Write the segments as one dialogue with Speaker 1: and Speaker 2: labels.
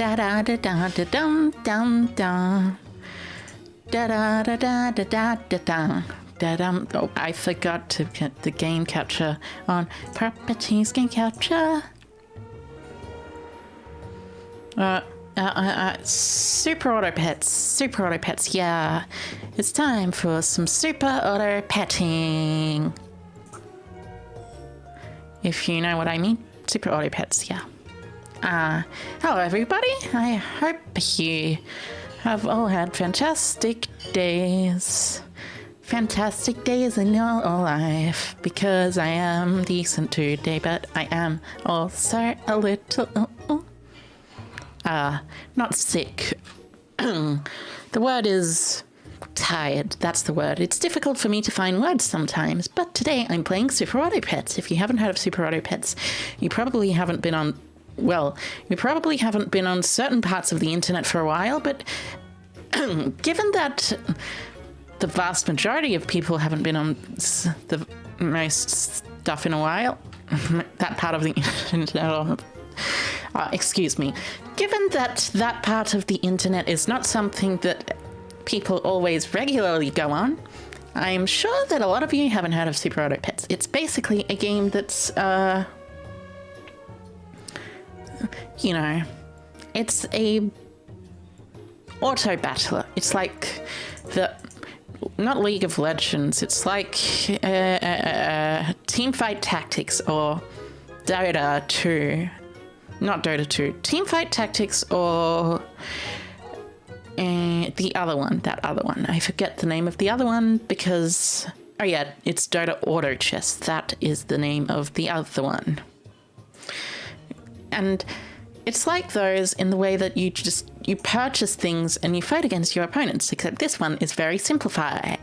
Speaker 1: Da da da da da dum dum dum. Da da da da da da da da. Da-dum. Oh, I forgot to get the game capture on Properties Game Capture. Super Auto Pets, yeah. It's time for some Super Auto Petting. If you know what I mean. Super Auto Pets, yeah. Hello everybody. I hope you have all had fantastic days. Fantastic days in your life, because I am decent today, but I am also a little, not sick. The word is tired, that's the word. It's difficult for me to find words sometimes, but today I'm playing Super Auto Pets. If you haven't heard of Super Auto Pets, you probably haven't been on, well, you probably haven't been on certain parts of the internet for a while, but given that the vast majority of people haven't been on the most stuff in a while, that part of the internet, excuse me, given that that part of the internet is not something that people always regularly go on, I'm sure that a lot of you haven't heard of Super Auto Pets. It's basically a game that's, you know, it's a auto battler. It's like the, not League of Legends, it's like Teamfight Tactics or Dota 2. Not Dota 2. Teamfight Tactics or the other one, that other one. I forget the name of the other one because, oh yeah, it's Dota Auto Chess. That is the name of the other one. And it's like those in the way that you purchase things and you fight against your opponents, except this one is very simplified.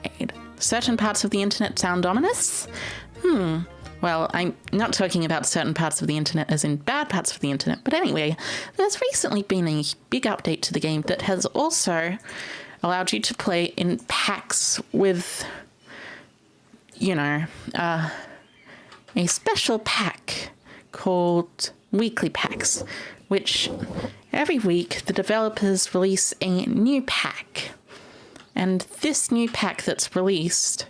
Speaker 1: Certain parts of the internet sound ominous? Well, I'm not talking about certain parts of the internet as in bad parts of the internet, but anyway, there's recently been a big update to the game that has also allowed you to play in packs with, you know, a special pack called weekly packs, which every week the developers release a new pack. And this new pack that's released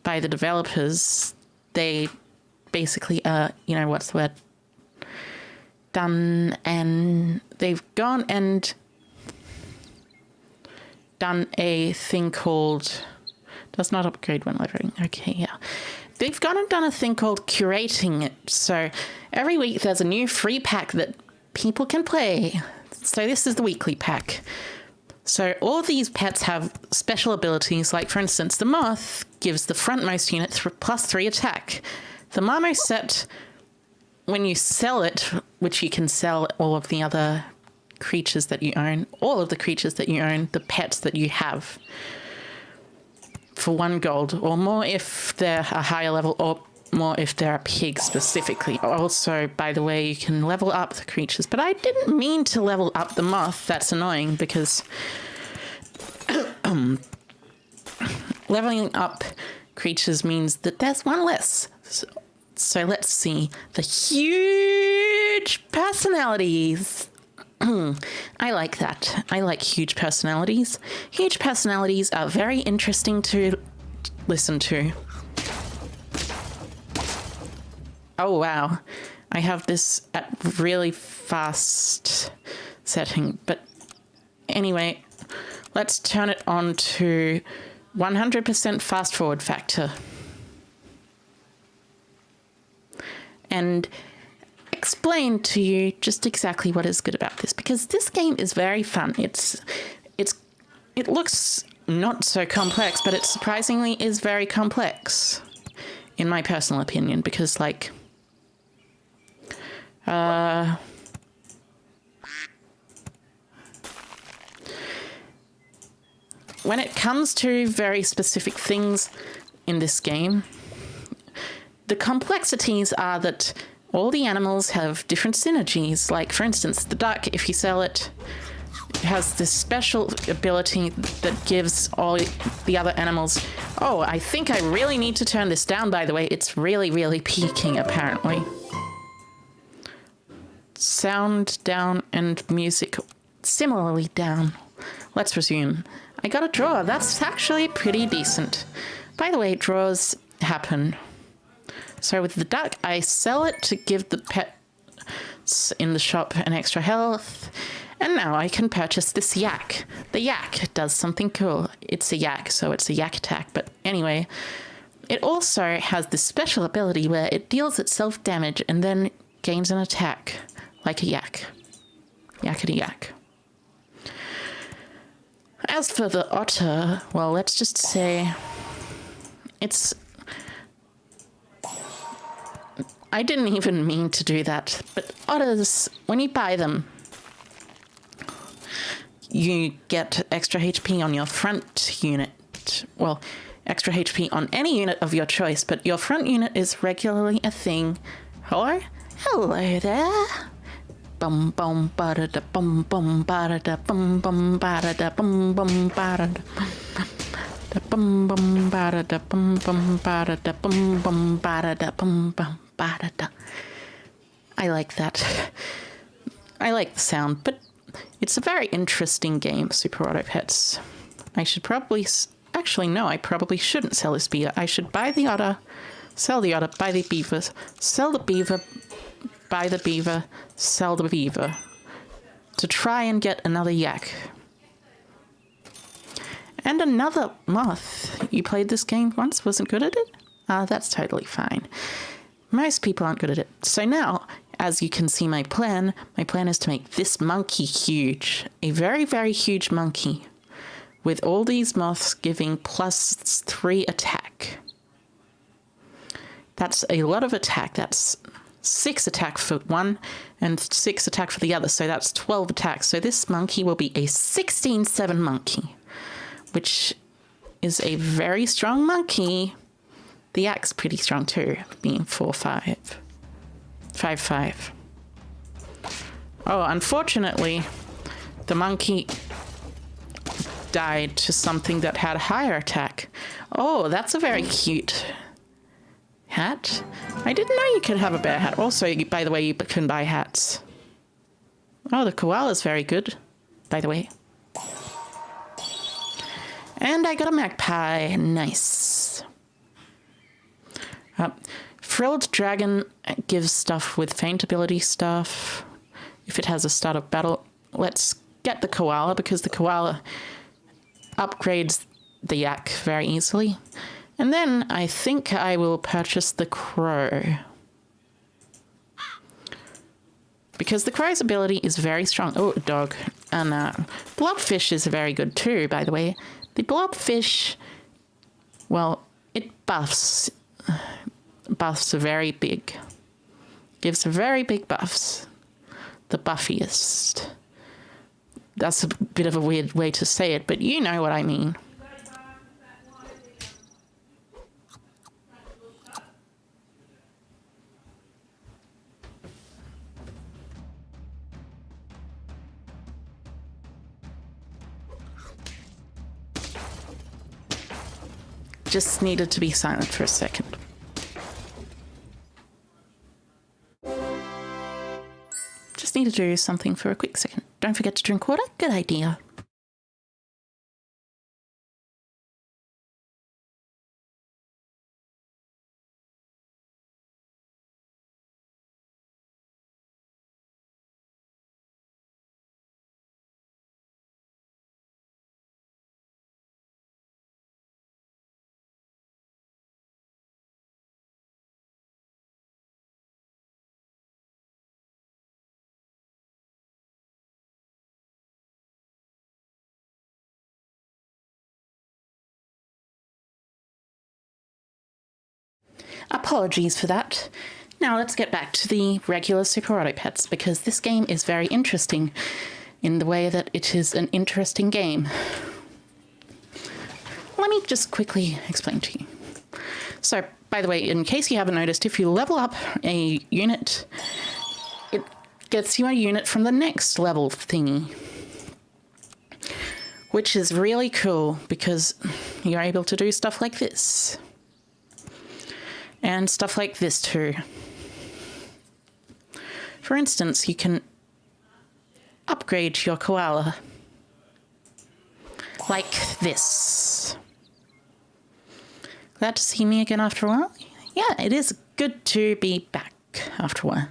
Speaker 1: by the developers, they basically, you know, what's the word? They've gone and done a thing called, does not upgrade when leveling. Okay, yeah. They've gone and done a thing called curating it. So every week there's a new free pack that people can play. So this is the weekly pack. So all these pets have special abilities, like for instance, the moth gives the frontmost unit +3 attack. The marmoset, when you sell it, which you can sell all of the other creatures that you own, all of the creatures that you own, the pets that you have, for 1 gold or more if they're a higher level, or more if they're a pig specifically. Also, by the way, you can level up the creatures, but I didn't mean to level up the moth. That's annoying because leveling up creatures means that there's one less. So let's see the huge personalities. I like that. I like huge personalities. Huge personalities are very interesting to listen to. Oh, wow. I have this at really fast setting. But anyway, let's turn it on to 100% fast forward factor. And explain to you just exactly what is good about this, because this game is very fun. It looks not so complex, but it surprisingly is very complex, in my personal opinion, because like when it comes to very specific things in this game, the complexities are that all the animals have different synergies. Like, for instance, the duck, if you sell it, has this special ability that gives all the other animals... Oh, I think I really need to turn this down, by the way. It's really, really peaking, apparently. Sound down and music similarly down. Let's resume. I got a draw. That's actually pretty decent. By the way, draws happen. So with the duck, I sell it to give the pets in the shop an extra health. And now I can purchase this yak. The yak does something cool. It's a yak, so it's a yak attack. But anyway, it also has this special ability where it deals itself damage and then gains an attack, like a yak. Yakety yak. As for the otter, well, let's just say it's... I didn't even mean to do that, but otters, when you buy them, you get extra HP on your front unit. Well, extra HP on any unit of your choice, but your front unit is regularly a thing. Hello? Hello there. Bum bum ba da bum bum ba da bum bum ba da bum bum ba da bum bum ba da bum bum ba da bum bum ba da bum bum ba da. I like that. I like the sound, but it's a very interesting game, Super Auto Pets. I should probably... Actually, no, I probably shouldn't sell this beaver. I should buy the otter, sell the otter, buy the beaver, sell the beaver, buy the beaver, sell the beaver. To try and get another yak. And another moth. You played this game once, wasn't good at it? That's totally fine. Most people aren't good at it. So now, as you can see my plan is to make this monkey huge. A very, very huge monkey. With all these moths giving +3 attack. That's a lot of attack. That's 6 attack for one and 6 attack for the other. So that's 12 attacks. So this monkey will be a 16-7 monkey, which is a very strong monkey. The yak's pretty strong too, being 4-5. 5-5. Oh, unfortunately, the monkey died to something that had a higher attack. Oh, that's a very cute hat. I didn't know you could have a bear hat. Also, by the way, you can buy hats. Oh, the koala's very good, by the way. And I got a magpie. Nice. Frilled dragon gives stuff with feint ability stuff. If it has a start of battle, let's get the koala because the koala upgrades the yak very easily. And then I think I will purchase the crow. Because the crow's ability is very strong. Oh, dog. And blobfish is very good too, by the way. The blobfish, well, it buffs. Buffs are very big. Gives very big buffs. The buffiest. That's a bit of a weird way to say it, but you know what I mean. Just needed to be silent for a second. Just need to do something for a quick second. Don't forget to drink water. Good idea. Apologies for that. Now let's get back to the regular Super Auto Pets, because this game is very interesting in the way that it is an interesting game. Let me just quickly explain to you. So, by the way, in case you haven't noticed, if you level up a unit, it gets you a unit from the next level thingy. Which is really cool, because you're able to do stuff like this. And stuff like this too. For instance, you can upgrade your koala. Like this. Glad to see me again after a while? Yeah, it is good to be back after a while.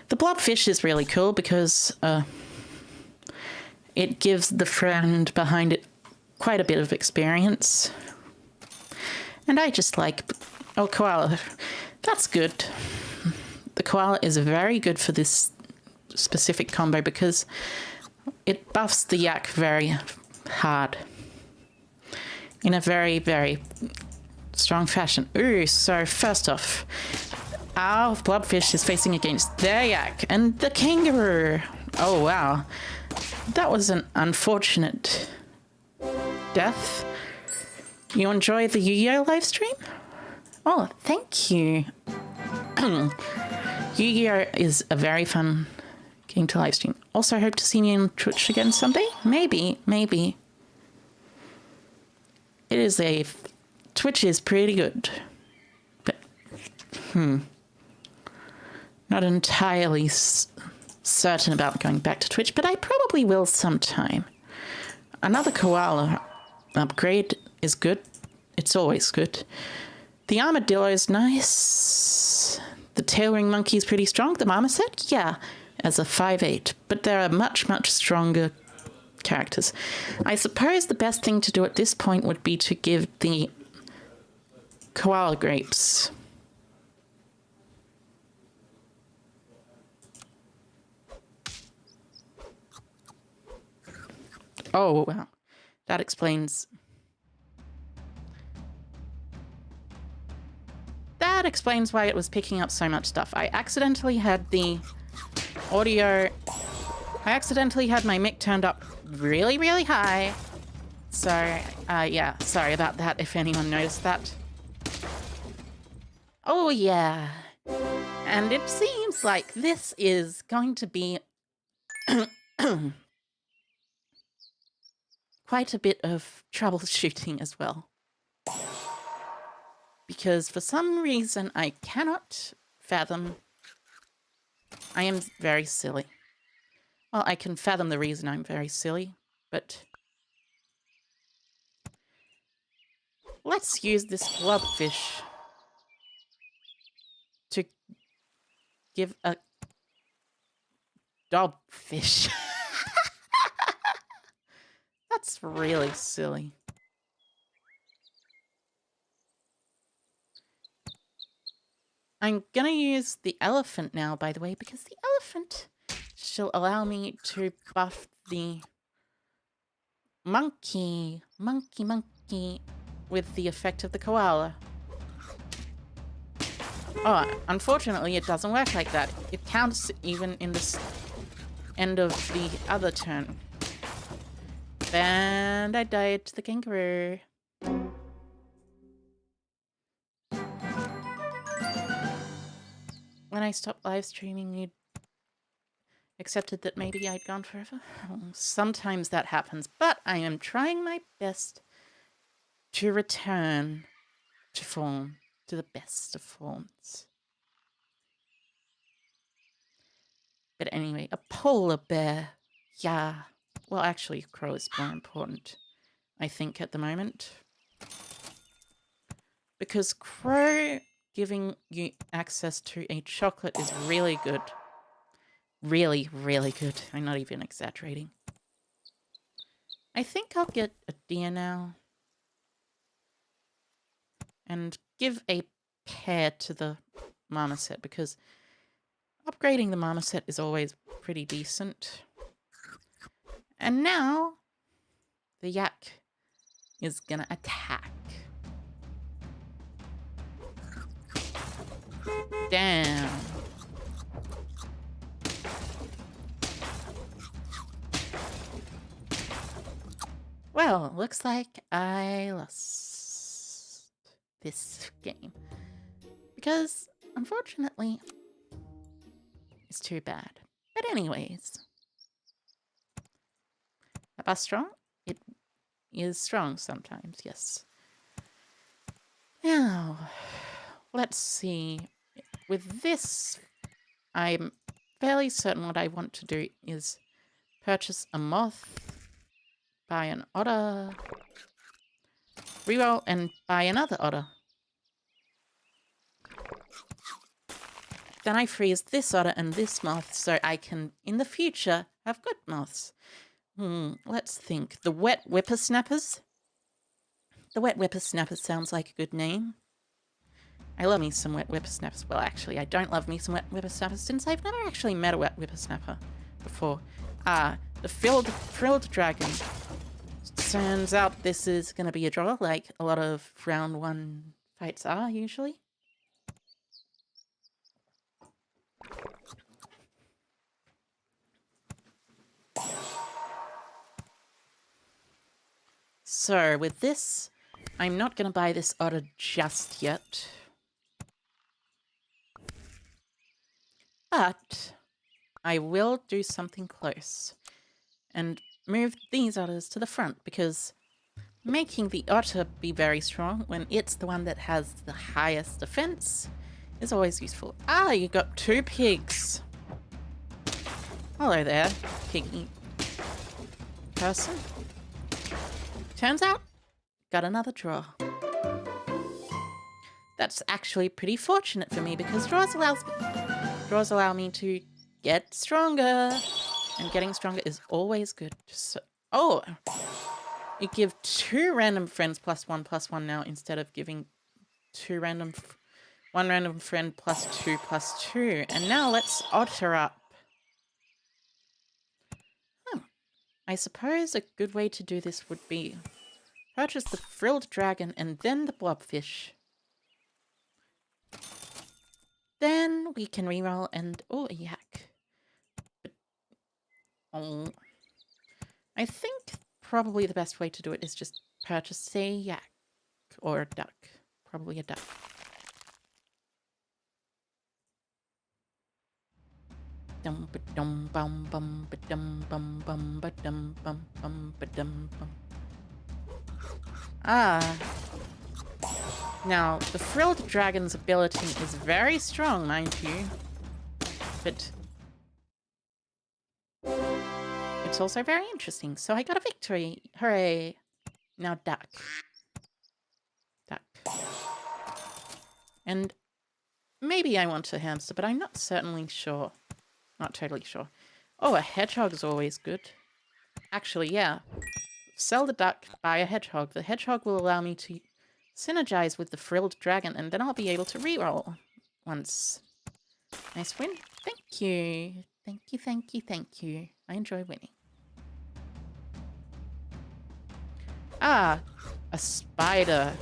Speaker 1: The blobfish is really cool because it gives the friend behind it quite a bit of experience. And I just like... Oh, koala. That's good. The koala is very good for this specific combo because it buffs the yak very hard. In a very, very strong fashion. Ooh, so first off, our blobfish is facing against their yak and the kangaroo. Oh, wow. That was an unfortunate death. You enjoy the Yu-Gi-Oh live stream? Oh, thank you. Yu-Gi-Oh is a very fun game to live stream. Also, hope to see me on Twitch again someday. Maybe. It is a... Twitch is pretty good. But, not entirely certain about going back to Twitch, but I probably will sometime. Another koala upgrade is good. It's always good. The armadillo is nice. The tail ring monkey is pretty strong. The marmoset, yeah, as a 5/8. But there are much, much stronger characters. I suppose the best thing to do at this point would be to give the koala grapes. Oh, wow. That explains... That explains why it was picking up so much stuff. I accidentally had the audio... I accidentally had my mic turned up really, really high. So, yeah, sorry about that if anyone noticed that. Oh, yeah. And it seems like this is going to be quite a bit of troubleshooting as well. Because for some reason I cannot fathom... I am very silly. Well, I can fathom the reason I'm very silly, but... Let's use this blobfish to give a dobfish. That's really silly. I'm gonna use the elephant now, by the way, because the elephant shall allow me to buff the monkey with the effect of the koala. Oh, unfortunately it doesn't work like that. It counts even in the end of the other turn. And I died to the kangaroo. When I stopped live streaming, you accepted that maybe I'd gone forever. Oh, sometimes that happens, but I am trying my best to return to form, to the best of forms. But anyway, a polar bear. Yeah. Well, actually, crow is more important, I think, at the moment. Because crow giving you access to a chocolate is really good. Really, really good. I'm not even exaggerating. I think I'll get a deer now. And give a pear to the marmoset, because upgrading the marmoset is always pretty decent. And now, the yak is gonna attack. Damn. Well, looks like I lost this game. Because, unfortunately, it's too bad. But anyways. About strong? It is strong sometimes, yes. Now, let's see. With this, I'm fairly certain what I want to do is Purchase a moth. Buy an otter. Reroll and buy another otter. Then I freeze this otter and this moth so I can, in the future, have good moths. Let's think. The wet whippersnappers? The wet whippersnappers sounds like a good name. I love me some wet whippersnappers. Well, actually, I don't love me some wet whippersnappers since I've never actually met a wet whippersnapper before. The frilled dragon. Turns out this is going to be a draw, like a lot of round 1 fights are usually. So with this, I'm not going to buy this otter just yet. But I will do something close and move these otters to the front, because making the otter be very strong when it's the one that has the highest defense is always useful. You got 2 pigs. Hello there, piggy person. Turns out, got another draw. That's actually pretty fortunate for me, because draws allow me to get stronger, and getting stronger is always good. So, you give 2 random friends +1/+1 now, instead of giving 1 random friend +2/+2. And now let's otter up. I suppose a good way to do this would be purchase the frilled dragon and then the blobfish. Then we can reroll and a yak. I think probably the best way to do it is just purchase a yak or a duck. Probably a duck. Now, the frilled dragon's ability is very strong, mind you, but it's also very interesting. So I got a victory. Hooray. Now duck. Duck. And maybe I want a hamster, but I'm not certainly sure. Not totally sure. A hedgehog is always good. Actually, yeah. Sell the duck, buy a hedgehog. The hedgehog will allow me to synergize with the frilled dragon, and then I'll be able to reroll once. Nice win. Thank you. Thank you, thank you, thank you. I enjoy winning. A spider.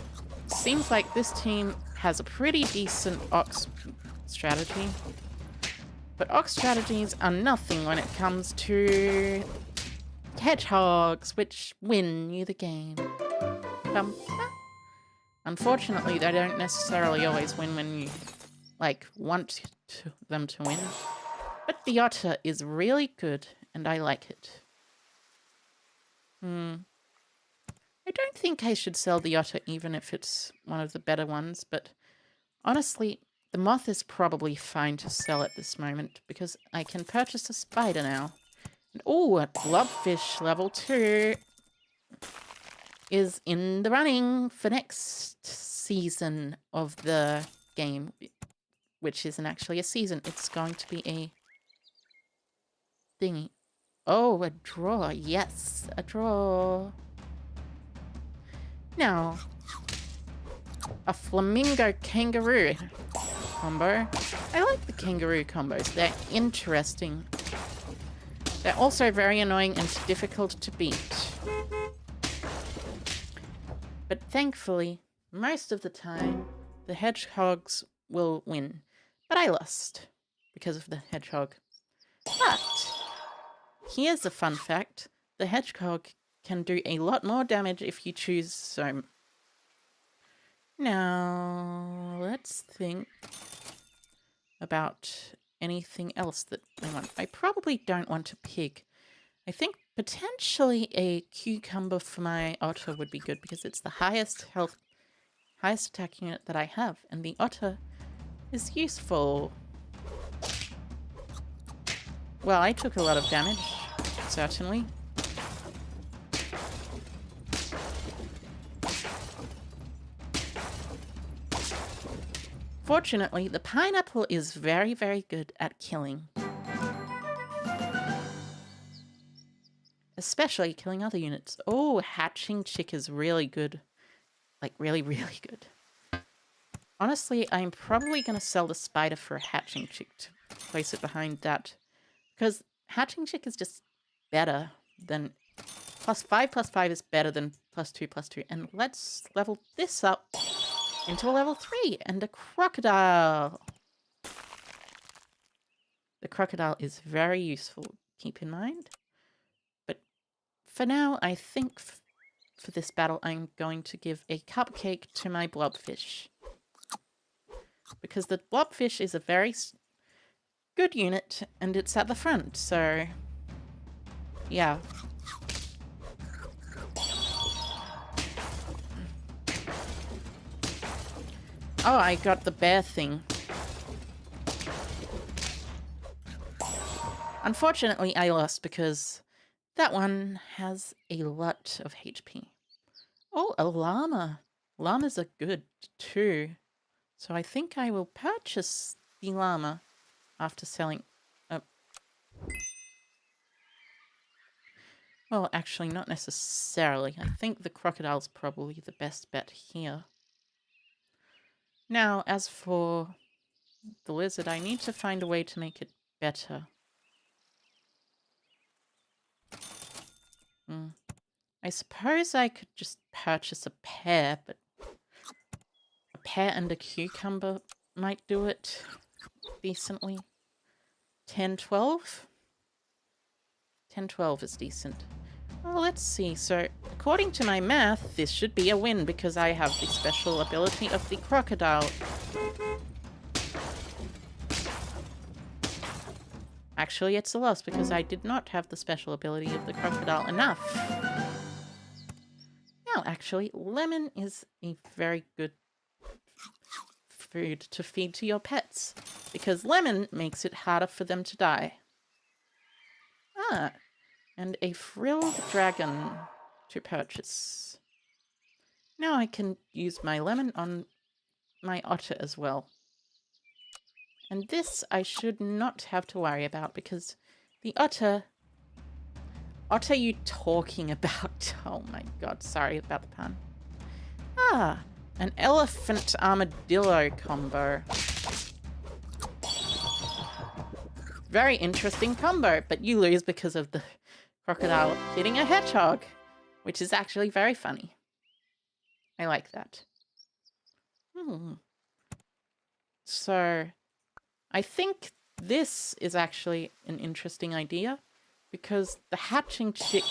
Speaker 1: Seems like this team has a pretty decent ox strategy. But ox strategies are nothing when it comes to hedgehogs, which win you the game. Unfortunately, they don't necessarily always win when you, want them to win. But the otter is really good, and I like it. I don't think I should sell the otter even if it's one of the better ones, but honestly, the moth is probably fine to sell at this moment, because I can purchase a spider now. And a blobfish level 2 is in the running for next season of the game, which isn't actually a season. It's going to be a thingy. A draw. Yes, a draw. Now, a flamingo kangaroo combo. I like the kangaroo combos. They're interesting. They're also very annoying and difficult to beat. But thankfully, most of the time, the hedgehogs will win. But I lost because of the hedgehog. But here's a fun fact. The hedgehog can do a lot more damage if you choose so. Now, let's think about anything else that I want. I probably don't want a pig. I think potentially a cucumber for my otter would be good, because it's the highest attack unit that I have, and the otter is useful. Well, I took a lot of damage, certainly. Fortunately, the pineapple is very, very good at killing. Especially killing other units. Oh, hatching chick is really good. Like, really, really good. Honestly, I'm probably going to sell the spider for a hatching chick to place it behind that. Because hatching chick is just better than... +5/+5 is better than +2/+2. And let's level this up into a level 3 and a crocodile. The crocodile is very useful, keep in mind. But for now, I think for this battle, I'm going to give a cupcake to my blobfish. Because the blobfish is a very good unit and it's at the front, so yeah. Oh, I got the bear thing. Unfortunately, I lost because that one has a lot of HP. Oh, a llama. Llamas are good too. So I think I will purchase the llama after selling... Well, actually, not necessarily. I think the crocodile's probably the best bet here. Now, as for the lizard, I need to find a way to make it better. I suppose I could just purchase a pear, but a pear and a cucumber might do it decently. 10-12? 10-12 is decent. Well, let's see. So, according to my math, this should be a win because I have the special ability of the crocodile. Actually, it's a loss because I did not have the special ability of the crocodile enough. Now, actually, lemon is a very good food to feed to your pets because lemon makes it harder for them to die. Ah, and a frilled dragon to purchase. Now I can use my lemon on my otter as well. And this I should not have to worry about because the otter... What are you talking about? Oh my god, sorry about the pun. Ah, an elephant armadillo combo. Very interesting combo, but you lose because of the crocodile hitting a hedgehog, which is actually very funny. I like that. So, I think this is actually an interesting idea because the hatching chick...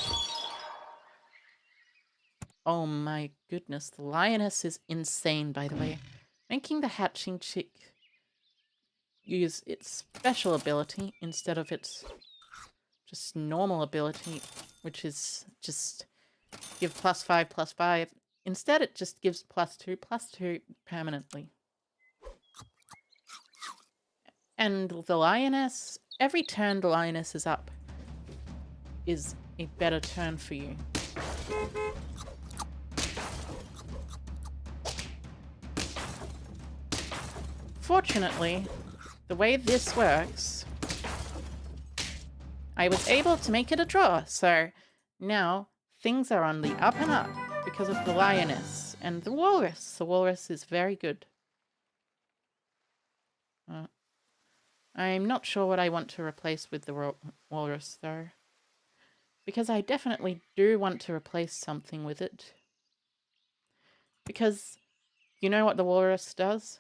Speaker 1: Oh my goodness, the lioness is insane, by the way. Making the hatching chick use its special ability instead of its just normal ability, which is just give +5/+5. Instead, it just gives +2/+2 permanently. And the lioness, every turn the lioness is up is a better turn for you. Fortunately, the way this works, I was able to make it a draw, so now things are on the up and up because of the lioness and the walrus. The walrus is very good. I'm not sure what I want to replace with the walrus, though. Because I definitely do want to replace something with it. Because you know what the walrus does?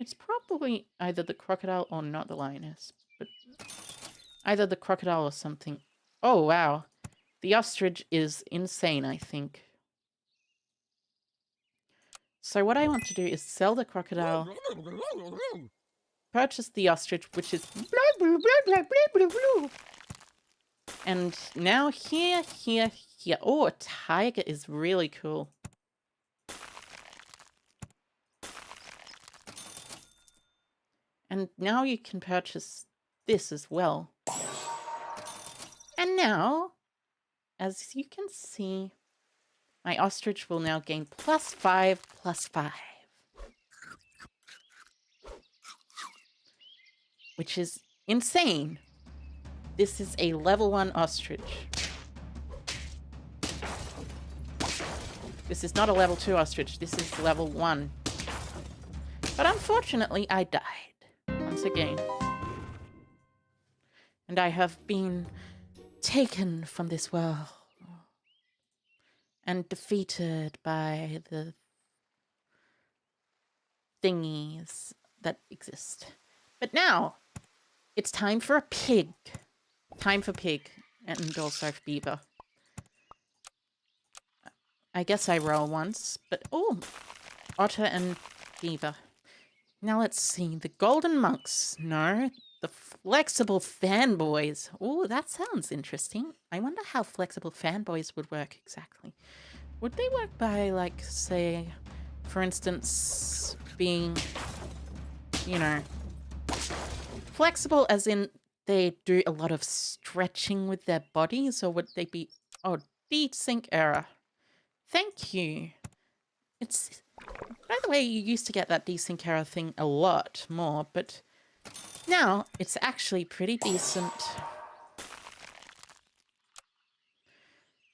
Speaker 1: It's probably either the crocodile or not the lioness. But either the crocodile or something. Oh, wow. The ostrich is insane, I think. So what I want to do is sell the crocodile... Purchase the ostrich, which is blah, blah, blah, blah, blah, blah, blah. And now here. Oh, a tiger is really cool. And now you can purchase this as well. And now, as you can see, my ostrich will now gain +5/+5. Which is insane. This is a level 1 ostrich. This is not a level 2 ostrich. This is level 1. But unfortunately, I died. Once again. And I have been taken from this world. And defeated by the thingies that exist. But now, it's time for a pig. Time for pig. And also for beaver. I guess I roll once, but oh, otter and beaver. Now let's see, the golden monks. No, the flexible fanboys. Oh, that sounds interesting. I wonder how flexible fanboys would work exactly. Would they work by, like, say, for instance, being, you know, flexible as in they do a lot of stretching with their bodies, or would they be, oh, desync error. Thank you. It's, by the way, you used to get that desync error thing a lot more, but now it's actually pretty decent.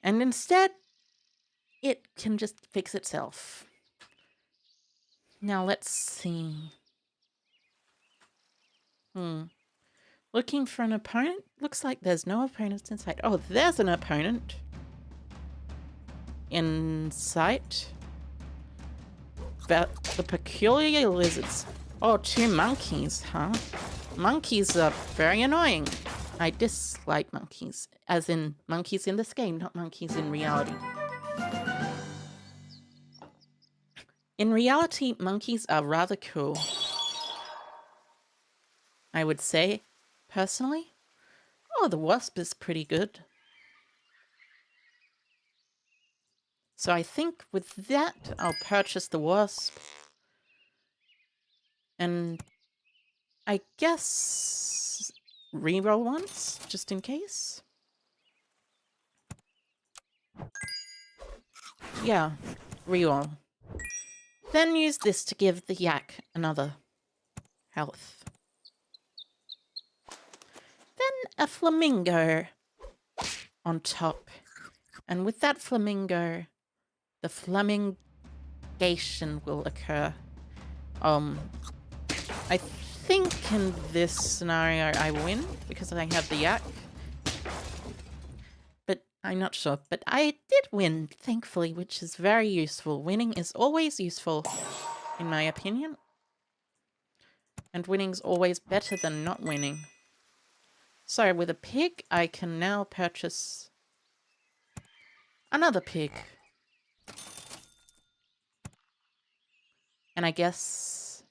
Speaker 1: And instead, it can just fix itself. Now let's see. Looking for an opponent? Looks like there's no opponents in sight. Oh, there's an opponent. In sight. The peculiar lizards. Oh, 2 monkeys, huh? Monkeys are very annoying. I dislike monkeys. As in monkeys in this game, not monkeys in reality. In reality, monkeys are rather cool. I would say, personally. Oh, the wasp is pretty good. So I think with that, I'll purchase the wasp. And I guess reroll once, just in case. Yeah, reroll. Then use this to give the yak another health. Then a flamingo on top. And with that flamingo, the flamingation will occur. I think in this scenario I win because I have the yak. But I'm not sure. But I did win, thankfully, which is very useful. Winning is always useful, in my opinion. And winning's always better than not winning. So with a pig, I can now purchase another pig. And I guess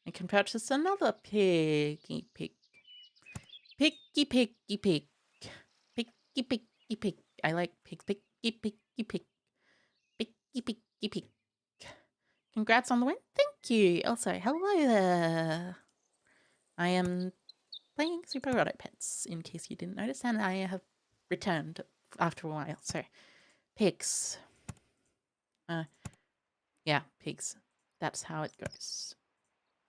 Speaker 1: I can purchase another piggy pig. Piggy piggy pig. Piggy piggy pig. I like pigs. Piggy piggy pig. Piggy piggy pig. Congrats on the win. Thank you. Also, hello there. I am playing Super Robot Pets, in case you didn't notice, and I have returned after a while. So, pigs. Yeah, pigs. That's how it goes.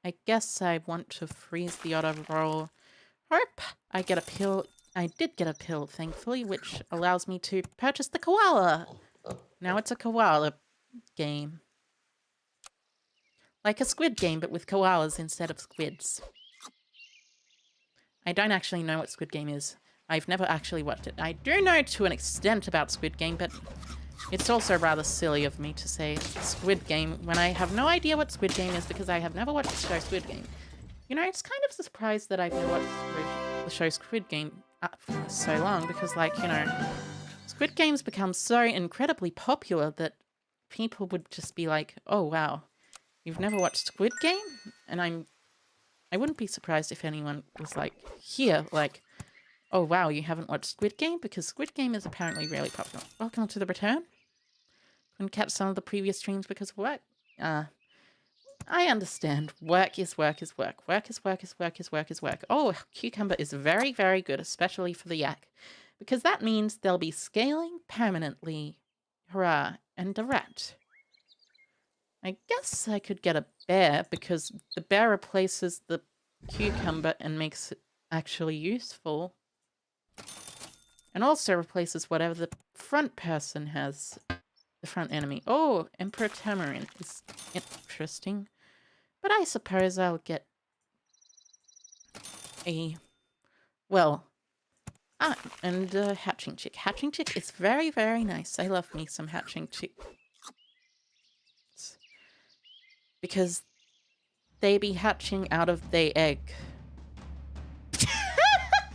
Speaker 1: I guess I want to freeze the auto roll. Hope I get a pill. I did get a pill, thankfully, which allows me to purchase the koala. Now it's a koala game. Like a squid game, but with koalas instead of squids. I don't actually know what Squid Game is. I've never actually watched it. I do know to an extent about Squid Game, but it's also rather silly of me to say Squid Game when I have no idea what Squid Game is because I have never watched the show Squid Game. You know, it's kind of surprised that I've never watched the show Squid Game for so long because, like, you know, Squid Game's become so incredibly popular that people would just be like, oh, wow, you've never watched Squid Game? And I wouldn't be surprised if anyone was like, here, like, oh, wow, you haven't watched Squid Game? Because Squid Game is apparently really popular. Welcome to the return. Couldn't catch some of the previous streams because of what? I understand. Work is work is work. Work is work is work is work is work. Oh, cucumber is very, very good, especially for the yak. Because that means they'll be scaling permanently. Hurrah. And a rat. I guess I could get a bear, because the bear replaces the cucumber and makes it actually useful. And also replaces whatever the front person has. The front enemy. Oh, Emperor Tamarin is interesting. But I suppose I'll get a... Well... and hatching chick. Hatching chick is very, very nice. I love me some hatching chick. Because they be hatching out of their egg.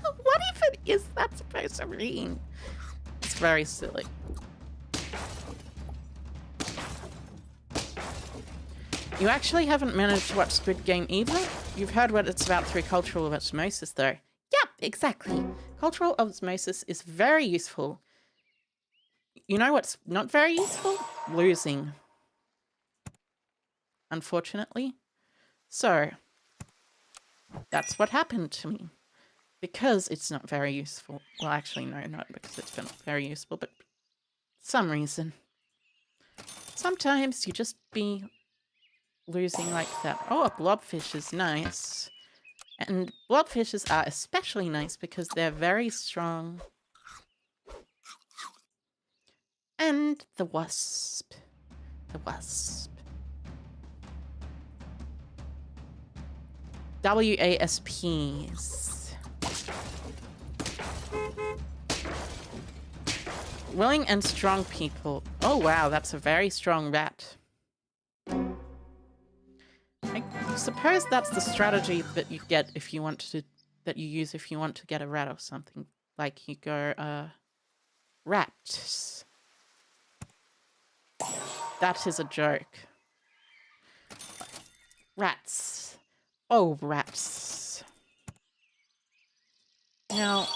Speaker 1: What if it is that supposed to mean? It's very silly. You actually haven't managed to watch Squid Game either? You've heard what it's about through cultural osmosis, though. Yeah, exactly. Cultural osmosis is very useful. You know what's not very useful? Losing. Unfortunately. So, that's what happened to me. Because it's not very useful. Well, actually, no, not because it's been very useful, but for some reason. Sometimes you just be losing like that. Oh, a blobfish is nice. And blobfishes are especially nice because they're very strong. And the wasp. The wasp. WASPs. Willing and strong people. Oh wow, that's a very strong rat. I suppose that's the strategy that you get if you want to, that you use if you want to get a rat or something. Like you go, rats. That is a joke. Rats. Oh, rats. Now,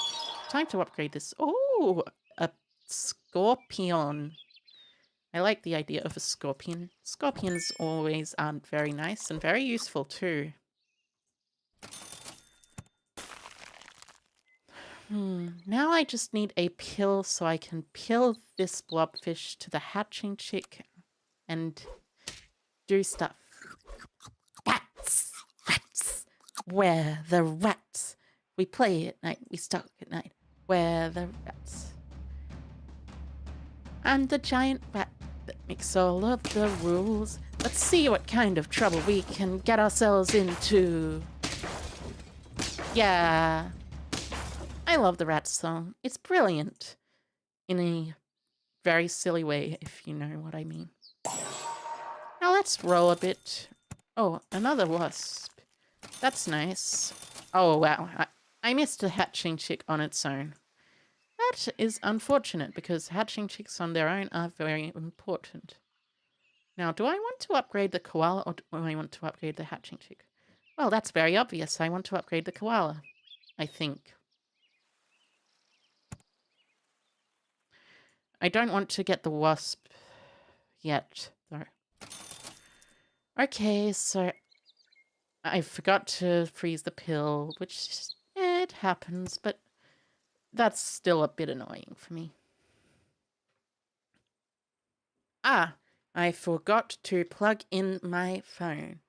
Speaker 1: time to upgrade this. Oh, a scorpion. I like the idea of a scorpion. Scorpions always aren't very nice and very useful too. Now I just need a pill so I can pill this blobfish to the hatching chick and do stuff. Rats! Rats! Where the rats? We play at night, we stalk at night. Where the rats? I'm the giant rat that makes all of the rules. Let's see what kind of trouble we can get ourselves into. Yeah. I love the rat song. It's brilliant. In a very silly way, if you know what I mean. Now let's roll a bit. Oh, another wasp. That's nice. Oh, wow. I missed a hatching chick on its own. That is unfortunate because hatching chicks on their own are very important. Now, do I want to upgrade the koala or do I want to upgrade the hatching chick? Well, that's very obvious. I want to upgrade the koala, I think. I don't want to get the wasp yet, though. Okay, so I forgot to freeze the pill, which it happens, but that's still a bit annoying for me. Ah, I forgot to plug in my phone.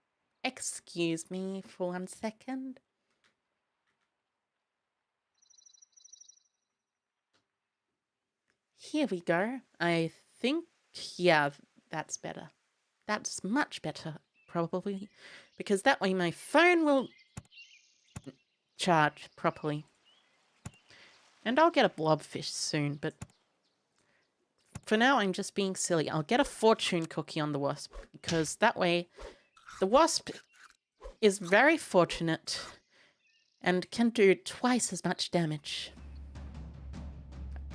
Speaker 1: Excuse me for 1 second. Here we go. I think, yeah, that's better. That's much better, probably, because that way my phone will charge properly. And I'll get a blobfish soon, but for now I'm just being silly. I'll get a fortune cookie on the wasp, because that way the wasp is very fortunate and can do twice as much damage.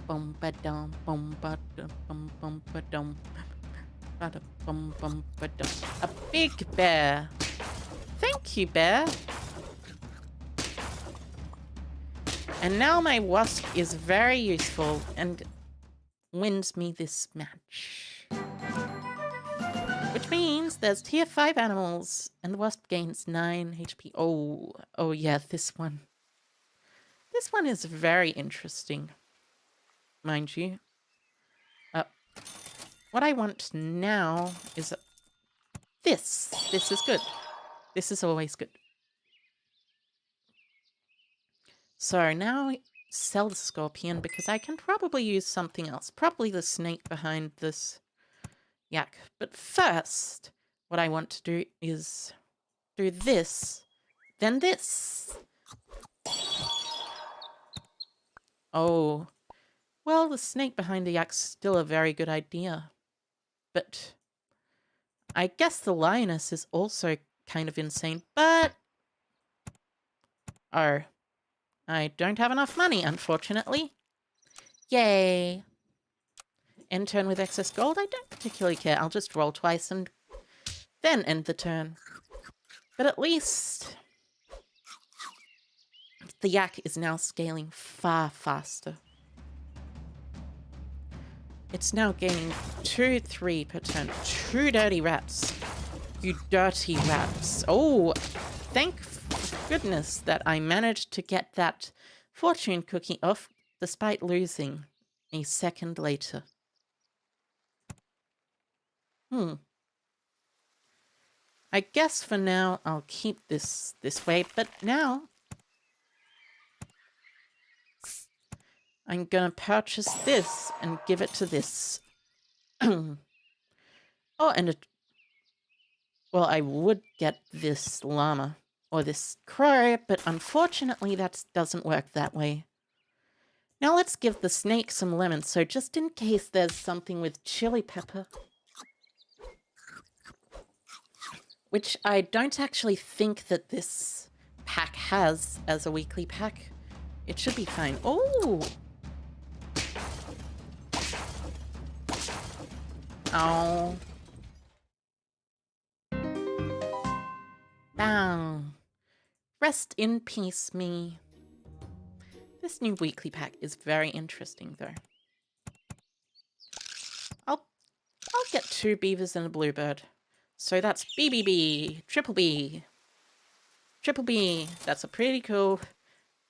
Speaker 1: Bum ba dum bum ba dum bum bum ba dum ba bum bum ba dum. A big bear. Thank you, bear. And now my wasp is very useful and wins me this match. Which Which means there's tier 5 animals, and the wasp gains 9 HP. Oh yeah, this one. This one is very interesting, mind you. What I want now is this. This is good. This is always good. So now sell the scorpion because I can probably use something else. Probably the snake behind this yak. But first, what I want to do is do this, then this. Oh, well, the snake behind the yak's still a very good idea. But I guess the lioness is also kind of insane, but... Oh, I don't have enough money, unfortunately. Yay. End turn with excess gold? I don't particularly care. I'll just roll twice and then end the turn. But at least the yak is now scaling far faster. It's now gaining 2-3 per turn. 2 dirty rats. You dirty rats. Oh, thank goodness that I managed to get that fortune cookie off despite losing a second later. I guess for now I'll keep this way, but now I'm gonna purchase this and give it to this. Oh, and well, I would get this llama or this crow, but unfortunately that doesn't work that way. Now let's give the snake some lemons, so just in case there's something with chili pepper, which I don't actually think that this pack has as a weekly pack. It should be fine. Oh! Oh. Bang. Rest in peace, me. This new weekly pack is very interesting, though. I'll get 2 beavers and a bluebird. So that's BBB, Triple B. Triple B. That's a pretty cool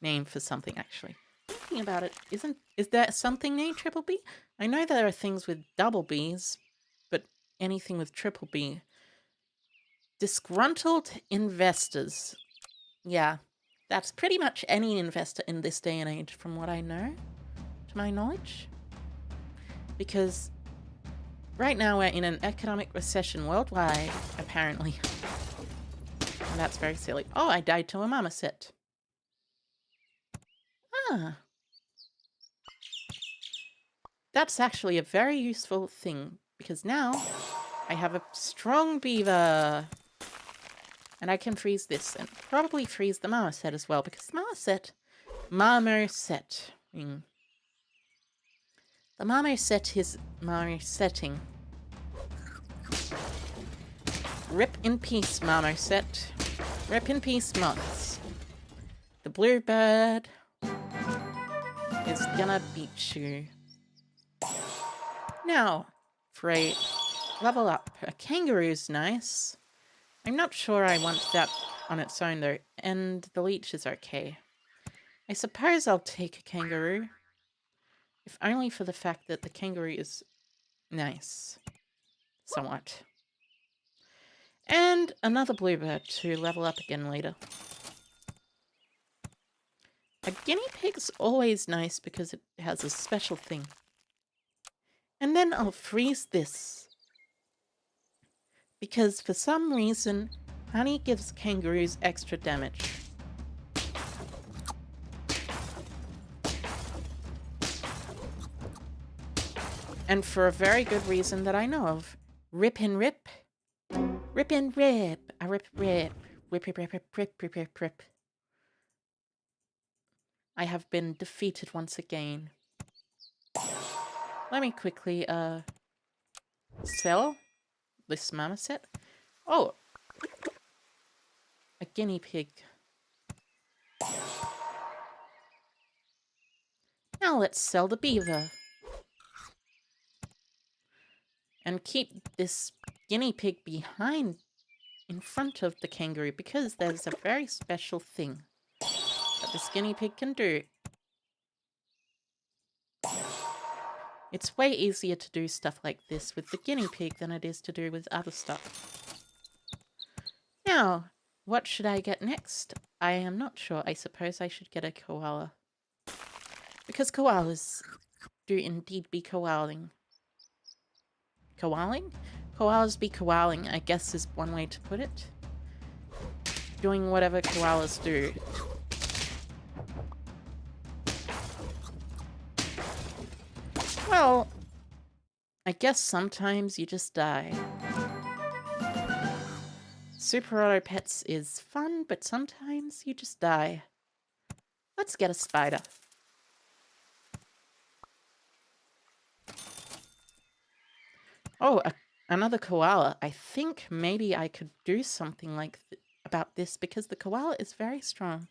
Speaker 1: name for something, actually. Thinking about it, is there something named Triple B? I know there are things with double Bs, but anything with Triple B. Disgruntled investors. Yeah, that's pretty much any investor in this day and age, from what I know, to my knowledge. Because right now we're in an economic recession worldwide, apparently. And that's very silly. Oh, I died to a marmoset. Ah. That's actually a very useful thing, because now I have a strong beaver. And I can freeze this, and probably freeze the marmoset as well, because the marmoset... The marmoset is marmosetting. Rip in peace, marmoset. Rip in peace, moths. The bluebird is gonna beat you. Now, for a level up, a kangaroo's nice. I'm not sure I want that on its own, though, and the leech is okay. I suppose I'll take a kangaroo, if only for the fact that the kangaroo is nice. Somewhat. And another bluebird to level up again later. A guinea pig's always nice because it has a special thing. And then I'll freeze this. Because for some reason, honey gives kangaroos extra damage. And for a very good reason that I know of. Rip and rip. Rip and rip. A rip rip. Rip rip rip rip rip rip rip rip. I have been defeated once again. Let me quickly sell this marmoset. Oh, a guinea pig. Now let's sell the beaver. And keep this guinea pig behind, in front of the kangaroo, because there's a very special thing that this guinea pig can do. It's way easier to do stuff like this with the guinea pig than it is to do with other stuff. Now, what should I get next? I am not sure. I suppose I should get a koala. Because koalas do indeed be koaling. Koaling? Koalas be koaling, I guess is one way to put it. Doing whatever koalas do. Well, I guess sometimes you just die. Super Auto Pets is fun, but sometimes you just die. Let's get a spider. Oh, another koala. I think maybe I could do something like about this because the koala is very strong.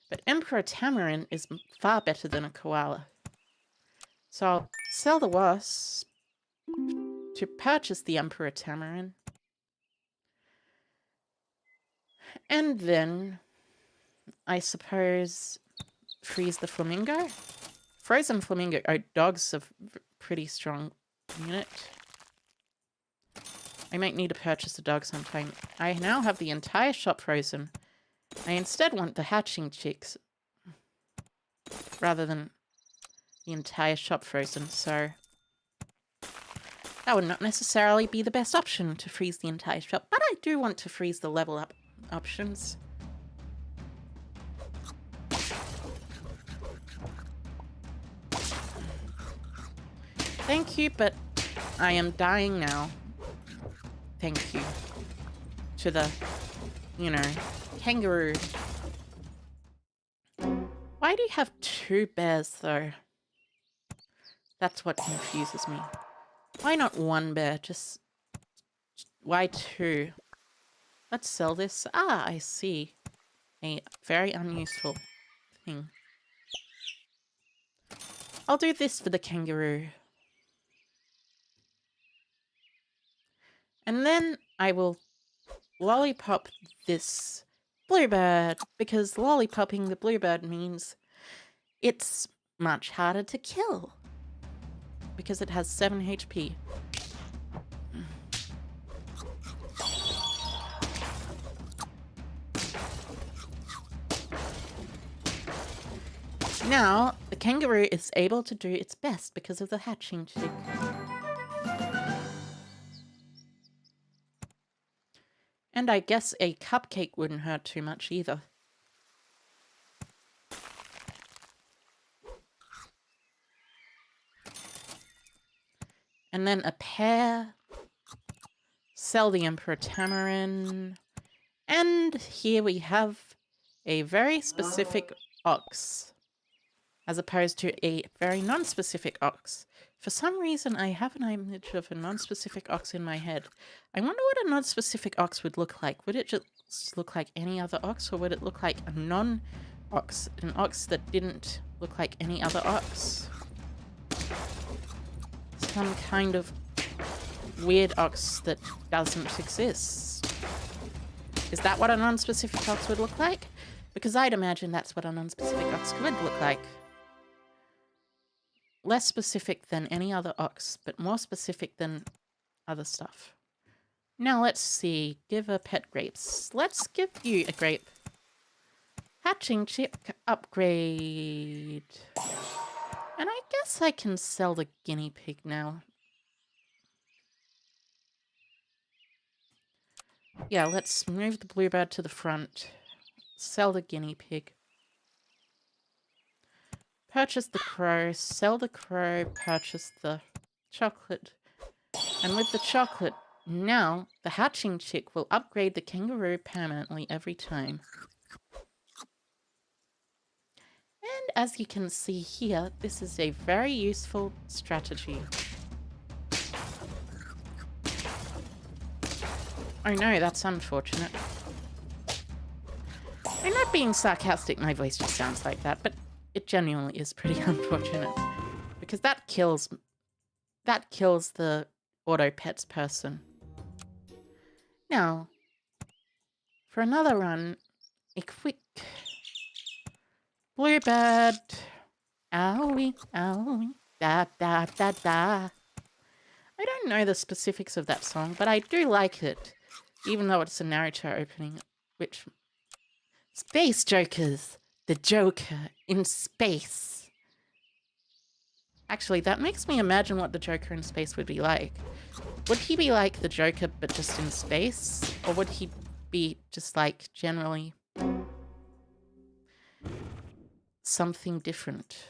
Speaker 1: But Emperor Tamarin is far better than a koala. So I'll sell the wasp to purchase the Emperor Tamarin. And then, I suppose, freeze the flamingo. Frozen flamingo. Oh, dogs are pretty strong unit. I might need to purchase a dog sometime. I now have the entire shop frozen. I instead want the hatching chicks rather than the entire shop frozen, so that would not necessarily be the best option to freeze the entire shop, but I do want to freeze the level up options. Thank you, but I am dying now. Thank you. To the, you know, kangaroo. Why do you have two bears, though? That's what confuses me. Why not one bear? Just why two? Let's sell this. Ah, I see. A very unuseful thing. I'll do this for the kangaroo. And then I will lollipop this bluebird, because lollipopping the bluebird means it's much harder to kill. Because it has 7 HP. Now, the kangaroo is able to do its best because of the hatching chick. And I guess a cupcake wouldn't hurt too much either. And then a pear. Sell the Emperor Tamarin. And here we have a very specific ox, as opposed to a very non-specific ox. For some reason, I have an image of a non-specific ox in my head. I wonder what a non-specific ox would look like. Would it just look like any other ox, or would it look like a non-ox? An ox that didn't look like any other ox? Some kind of weird ox that doesn't exist. Is that what a non-specific ox would look like? Because I'd imagine that's what a non-specific ox would look like. Less specific than any other ox, but more specific than other stuff. Now let's see. Give a pet grapes. Let's give you a grape. Hatching chick upgrade. And I guess I can sell the guinea pig now. Yeah, let's move the bluebird to the front. Sell the guinea pig. Purchase the crow, sell the crow, purchase the chocolate. And with the chocolate, now the hatching chick will upgrade the kangaroo permanently every time. And as you can see here, this is a very useful strategy. Oh no, that's unfortunate. I'm not being sarcastic, my voice just sounds like that, but it genuinely is pretty unfortunate. Because that kills the auto pets person. Now, for another run, a quick bluebird. Owie, owie, da da da da. I don't know the specifics of that song, but I do like it, even though it's a Naruto opening, which... Space Jokers! The Joker in space. Actually, that makes me imagine what the Joker in space would be like. Would he be like the Joker, but just in space? Or would he be just like, generally, something different?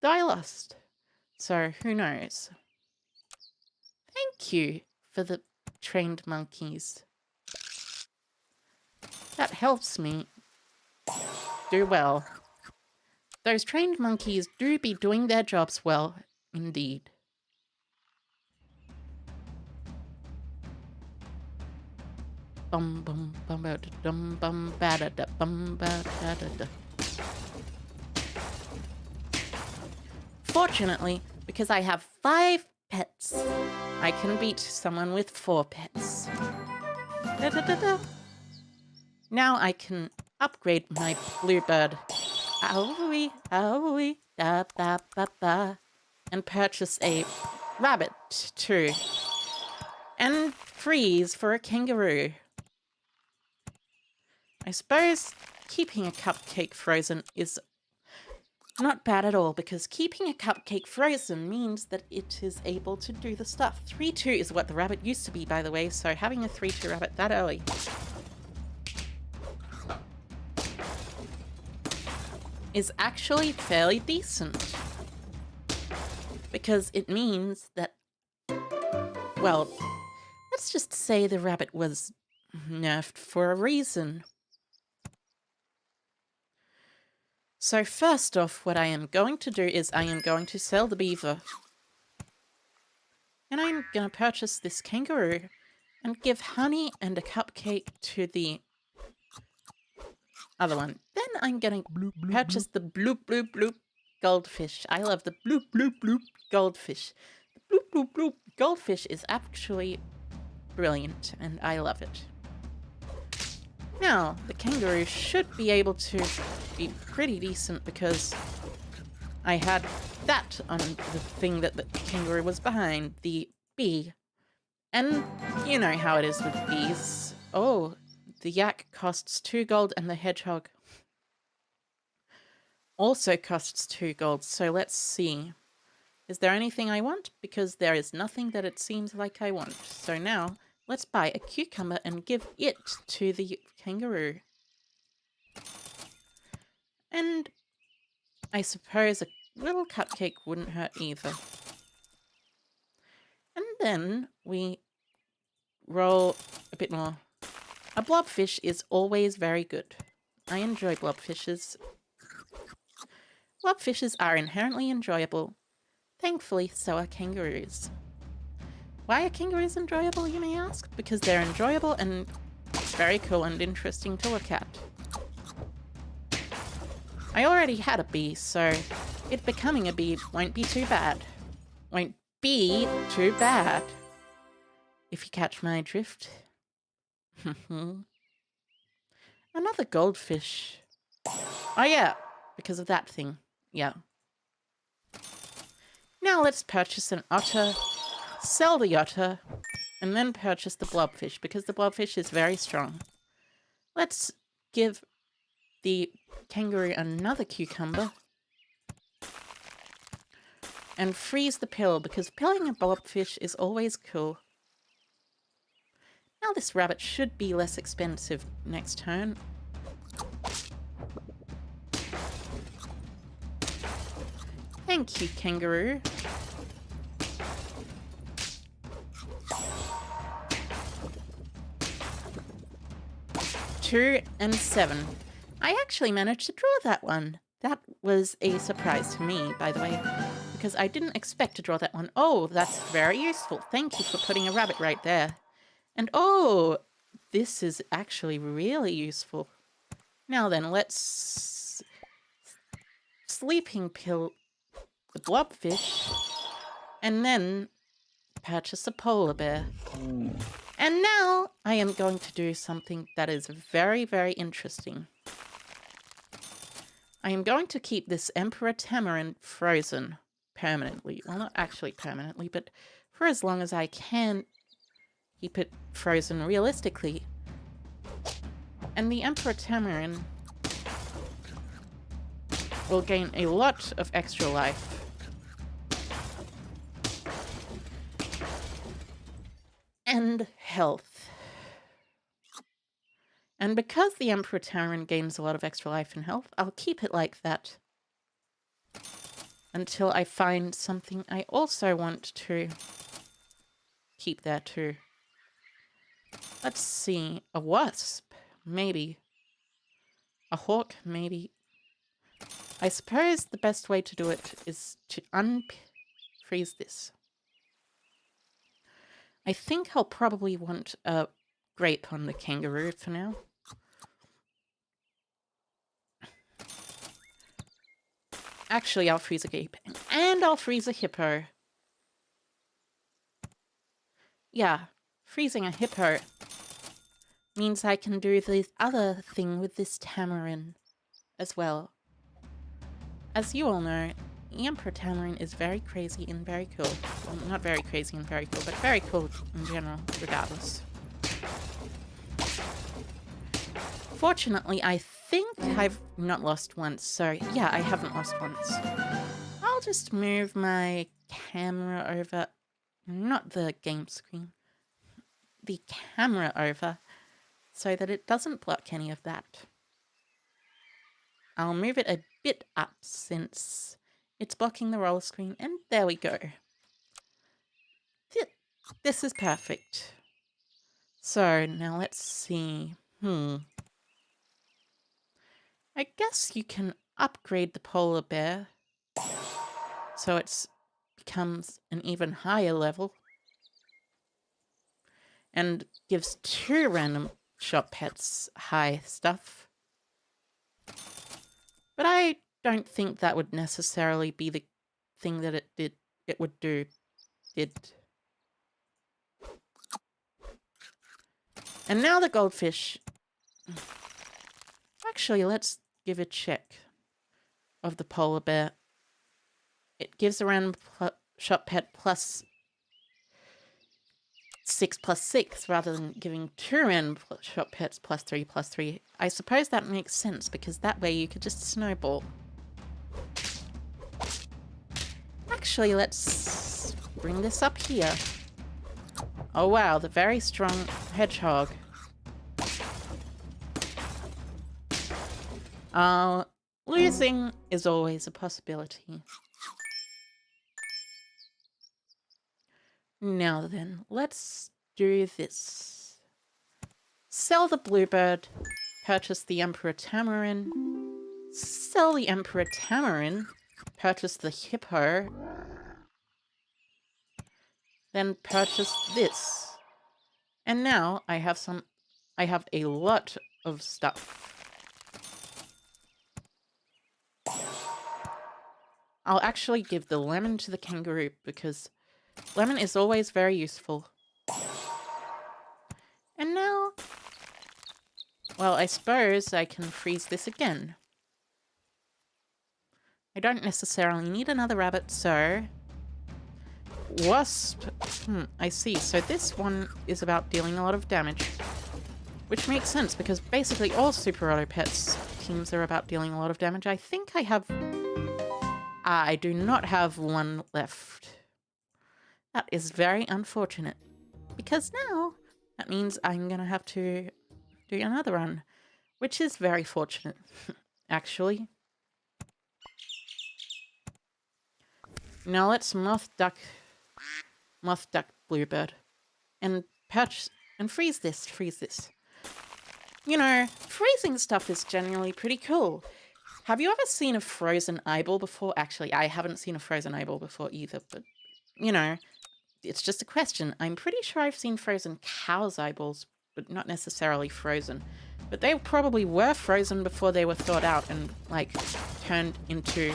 Speaker 1: Though I lost. So, who knows? Thank you for the trained monkeys. That helps me do well. Those trained monkeys do be doing their jobs well, indeed. Bum bum bum ba da dum bum ba da da bum ba da da da. Fortunately, because I have 5 pets, I can beat someone with 4 pets. Da da da da. Now I can upgrade my bluebird. Owie, owie, da ba ba ba. And purchase a rabbit too. And freeze for a kangaroo. I suppose keeping a cupcake frozen is not bad at all, because keeping a cupcake frozen means that it is able to do the stuff. 3-2 is what the rabbit used to be, by the way, so having a 3-2 rabbit that early is actually fairly decent. Because it means that, well, let's just say the rabbit was nerfed for a reason. So first off, what I am going to do is I am going to sell the beaver. And I'm going to purchase this kangaroo and give honey and a cupcake to the other one. Then I'm going to purchase the bloop bloop bloop goldfish. I love the bloop bloop bloop goldfish. The bloop bloop bloop goldfish is actually brilliant and I love it. Now, the kangaroo should be able to be pretty decent because I had that on the thing that the kangaroo was behind, the bee. And you know how it is with bees. Oh, the yak costs 2 gold and the hedgehog also costs 2 gold. So let's see. Is there anything I want? Because there is nothing that it seems like I want. So now, let's buy a cucumber and give it to the kangaroo. And I suppose a little cupcake wouldn't hurt either. And then we roll a bit more. A blobfish is always very good. I enjoy blobfishes. Blobfishes are inherently enjoyable. Thankfully, so are kangaroos. Why are kangaroos enjoyable, you may ask? Because they're enjoyable and very cool and interesting to look at. I already had a bee, so it becoming a bee won't be too bad. Won't be too bad. If you catch my drift. Another goldfish. Oh yeah, because of that thing. Yeah. Now let's purchase an otter, sell the otter, and then purchase the blobfish, because the blobfish is very strong. Let's give the kangaroo another cucumber. And freeze the pill, because pilling a blobfish is always cool. Now this rabbit should be less expensive next turn. Thank you, kangaroo. Two and 7. I actually managed to draw that one. That was a surprise to me, by the way, because I didn't expect to draw that one. Oh, that's very useful. Thank you for putting a rabbit right there. And oh, this is actually really useful. Now then, let's sleeping pill the blobfish, and then purchase a polar bear. And now I am going to do something that is very, very interesting. I am going to keep this Emperor Tamarin frozen permanently. Well, not actually permanently, but for as long as I can keep it frozen realistically. And the Emperor Tamarin will gain a lot of extra life. And health. And because the Emperor Tamarin gains a lot of extra life and health, I'll keep it like that until I find something I also want to keep there too. Let's see. A wasp, maybe. A hawk, maybe. I suppose the best way to do it is to unfreeze this. I think I'll probably want a grape on the kangaroo for now. Actually, I'll freeze a grape. And I'll freeze a hippo. Yeah, freezing a hippo means I can do the other thing with this tamarin as well. As you all know, Emperor Tamarin is very crazy and very cool. Well, not very crazy and very cool, but very cool in general, regardless. Fortunately, I think I've not lost once, so yeah, I haven't lost once. I'll just move my camera over, not the game screen, the camera over, so that it doesn't block any of that. I'll move it a bit up since it's blocking the roller screen, and there we go. This is perfect. So now let's see. I guess you can upgrade the polar bear so it becomes an even higher level and gives 2 random shop pets high stuff. But I don't think that would necessarily be the thing that it would do. And now the goldfish. Actually, let's give a check of the polar bear. It gives a random shop pet plus 6+6 rather than giving 2 random shop pets +3+3. I suppose that makes sense because that way you could just snowball. Actually, let's bring this up here. Oh wow, the very strong hedgehog. Losing is always a possibility. Now then, let's do this. Sell the bluebird, purchase the Emperor Tamarin, sell the Emperor Tamarin, purchase the hippo, then purchase this. And now I have a lot of stuff. I'll actually give the lemon to the kangaroo because lemon is always very useful. And now, well, I suppose I can freeze this again. I don't necessarily need another rabbit, so... Wasp. I see. So this one is about dealing a lot of damage. Which makes sense, because basically all Super Auto Pets teams are about dealing a lot of damage. I think I have... I do not have one left. That is very unfortunate. Because now, that means I'm going to have to do another run. Which is very fortunate, actually. Now let's moth duck bluebird. And purchase and freeze this. You know, freezing stuff is generally pretty cool. Have you ever seen a frozen eyeball before? Actually, I haven't seen a frozen eyeball before either, but, you know, it's just a question. I'm pretty sure I've seen frozen cow's eyeballs, but not necessarily frozen. But they probably were frozen before they were thawed out and, like, turned into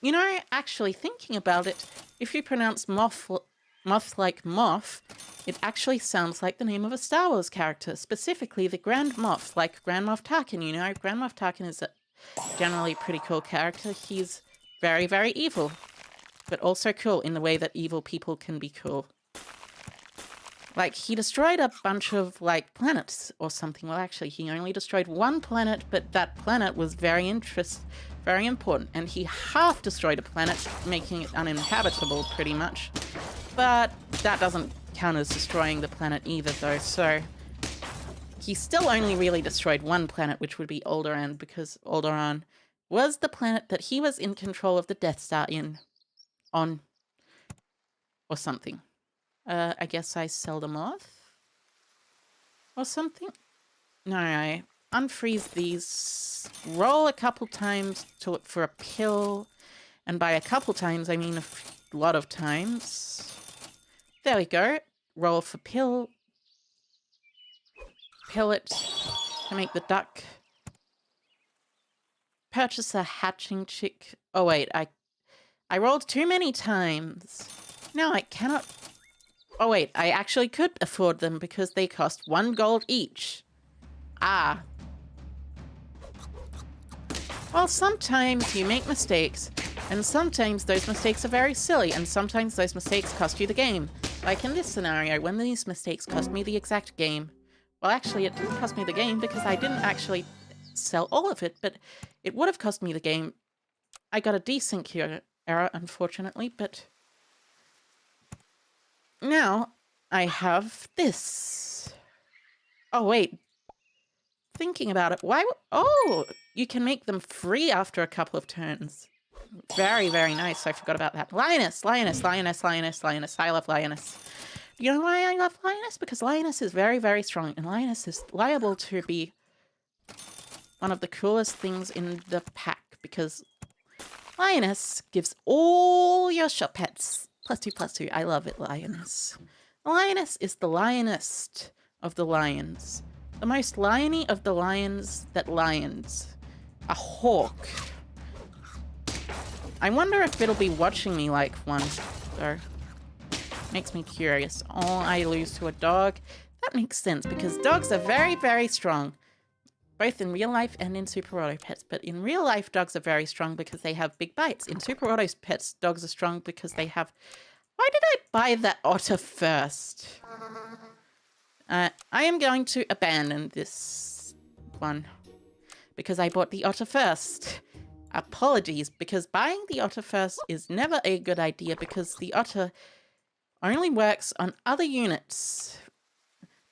Speaker 1: You know, actually thinking about it, if you pronounce moth like moth, it actually sounds like the name of a Star Wars character, specifically the Grand Moff, like Grand Moff Tarkin, you know? Grand Moff Tarkin is a generally pretty cool character. He's very, very evil, but also cool in the way that evil people can be cool. Like, he destroyed a bunch of, like, planets or something. Well, actually, he only destroyed one planet, but that planet was very important. And he half destroyed a planet, making it uninhabitable, pretty much. But that doesn't count as destroying the planet either, though. So he still only really destroyed one planet, which would be Alderaan, because Alderaan was the planet that he was in control of the Death Star on, or something. I guess I sell them off? Or something? No, I unfreeze these, roll a couple times to look for a pill, and by a couple times, I mean a lot of times. There we go. Roll for pill. Pill it to make the duck. Purchase a hatching chick. Oh wait, I rolled too many times. Now I cannot... Oh wait, I actually could afford them because they cost 1 gold each. Ah. Well, sometimes you make mistakes, and sometimes those mistakes are very silly, and sometimes those mistakes cost you the game. Like in this scenario, when these mistakes cost me the exact game. Well, actually, it didn't cost me the game because I didn't actually sell all of it, but it would have cost me the game. I got a desync error, unfortunately, but... Now, I have this. Oh, wait. Thinking about it, why... Oh, you can make them free after a couple of turns. Very, very nice. I forgot about that. Lioness, Lioness, Lioness, Lioness, Lioness. I love Lioness. You know why I love Lioness? Because Lioness is very, very strong, and Lioness is liable to be one of the coolest things in the pack, because Lioness gives all your shop pets +2/+2. I love it, Lioness. Lioness is the lionest of the lions. The most liony of the lions that lions. A hawk. I wonder if it'll be watching me like one, though. Makes me curious. Oh, I lose to a dog. That makes sense, because dogs are very, very strong. Both in real life and in Super Auto Pets. But in real life, dogs are very strong because they have big bites. In Super Auto Pets, dogs are strong because they have... Why did I buy that otter first? I am going to abandon this one because I bought the otter first. Apologies, because buying the otter first is never a good idea because the otter only works on other units.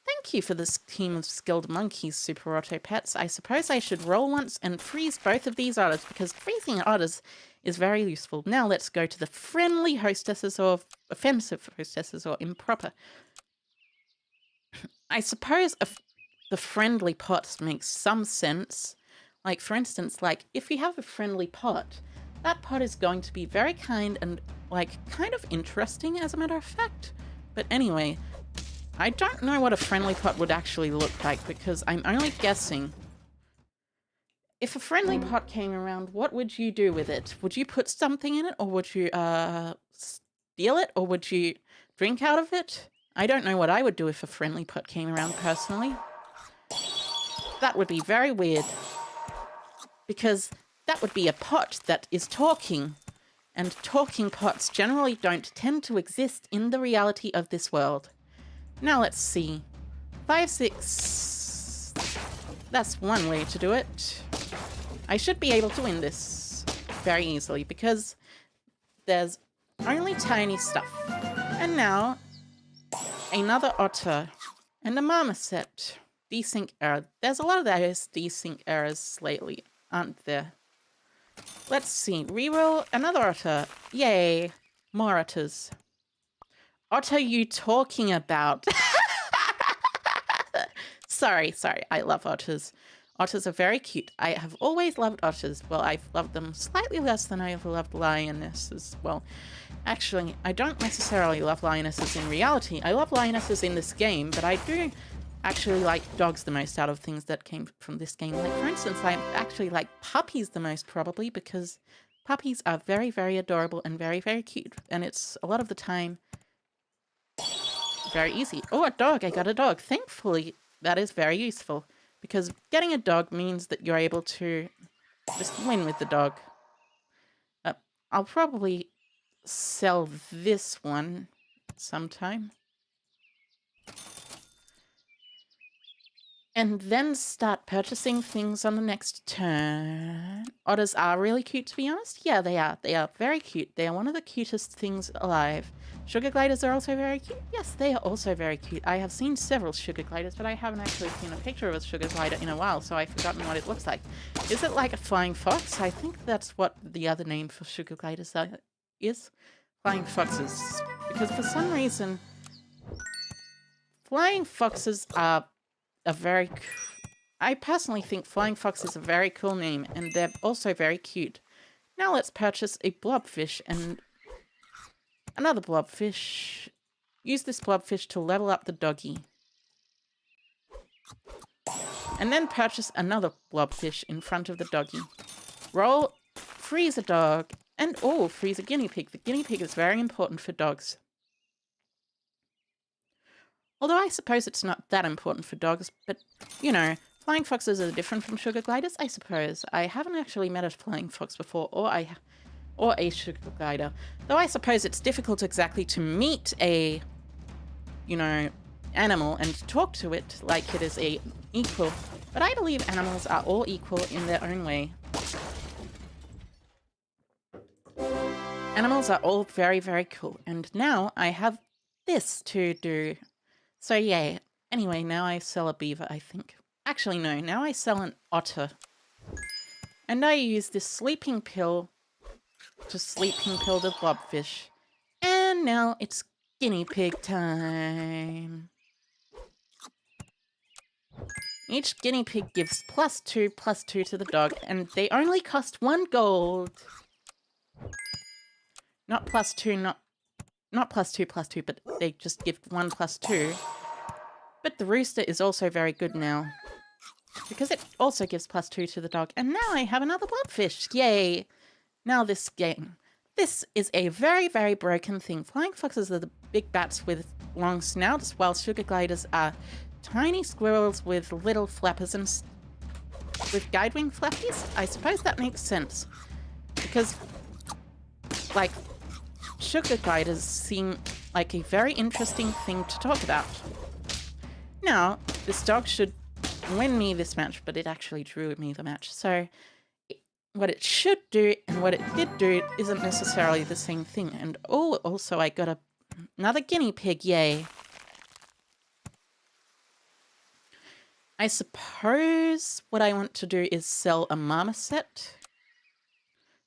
Speaker 1: Thank you for this team of skilled monkeys, Super Auto Pets. I suppose I should roll once and freeze both of these otters, because freezing otters is very useful. Now let's go to the friendly hostesses, or offensive hostesses, or improper. I suppose the friendly pots makes some sense. Like, for instance, like, if you have a friendly pot, that pot is going to be very kind and, like, kind of interesting, as a matter of fact. But anyway... I don't know what a friendly pot would actually look like, because I'm only guessing. If a friendly pot came around, what would you do with it? Would you put something in it, or would you steal it, or would you drink out of it? I don't know what I would do if a friendly pot came around, personally. That would be very weird, because that would be a pot that is talking, and talking pots generally don't tend to exist in the reality of this world. Now let's see. 5, 6. That's one way to do it. I should be able to win this very easily because there's only tiny stuff. And now, another otter and a marmoset. Desync error. There's a lot of those desync errors lately, aren't there? Let's see. Reroll another otter. Yay. More otters. What are you talking about? Sorry. I love otters. Otters are very cute. I have always loved otters. Well, I've loved them slightly less than I have loved lionesses. Well, actually, I don't necessarily love lionesses in reality. I love lionesses in this game, but I do actually like dogs the most out of things that came from this game. Like, for instance, I actually like puppies the most, probably, because Puppies are very, very adorable and very, very cute. And it's a lot of the time very easy. Oh, a dog. I got a dog. Thankfully, that is very useful. Because getting a dog means that you're able to just win with the dog. I'll probably sell this one sometime. And then start purchasing things on the next turn. Otters are really cute, to be honest. Yeah, they are. They are very cute. They are one of the cutest things alive. Sugar gliders are also very cute. Yes, they are also very cute. I have seen several sugar gliders, but I haven't actually seen a picture of a sugar glider in a while, so I've forgotten what it looks like. Is it like a flying fox? I think that's what the other name for sugar gliders is. Flying foxes. Because for some reason, flying foxes are I personally think flying fox is a very cool name, and they're also very cute. Now let's purchase a blobfish and another blobfish. Use this blobfish to level up the doggy. And then purchase another blobfish in front of the doggy. Roll, freeze a dog, and freeze a guinea pig. The guinea pig is very important for dogs. Although I suppose it's not that important for dogs, but, you know, flying foxes are different from sugar gliders, I suppose. I haven't actually met a flying fox before, or a sugar glider. Though I suppose it's difficult exactly to meet a, you know, animal and talk to it like it is a equal. But I believe animals are all equal in their own way. Animals are all very, very cool. And now I have this to do. So yeah, anyway, now I sell a beaver, I think. Actually, no, now I sell an otter. And I use this sleeping pill to sleeping pill the blobfish. And now it's guinea pig time. Each guinea pig gives +2/+2 to the dog, and they only cost 1 gold. Not +2, not +2/+2, but they just give 1 +2. But the rooster is also very good now, because it also gives +2 to the dog. And now I have another blobfish. Yay! Now this game. This is a very, very broken thing. Flying foxes are the big bats with long snouts, while sugar gliders are tiny squirrels with little flappers and with guide wing flappies. I suppose that makes sense, because, like, sugar gliders seem like a very interesting thing to talk about. Now, this dog should win me this match, but it actually drew me the match. So, what it should do and what it did do isn't necessarily the same thing. And also I got another guinea pig, yay. I suppose what I want to do is sell a marmoset,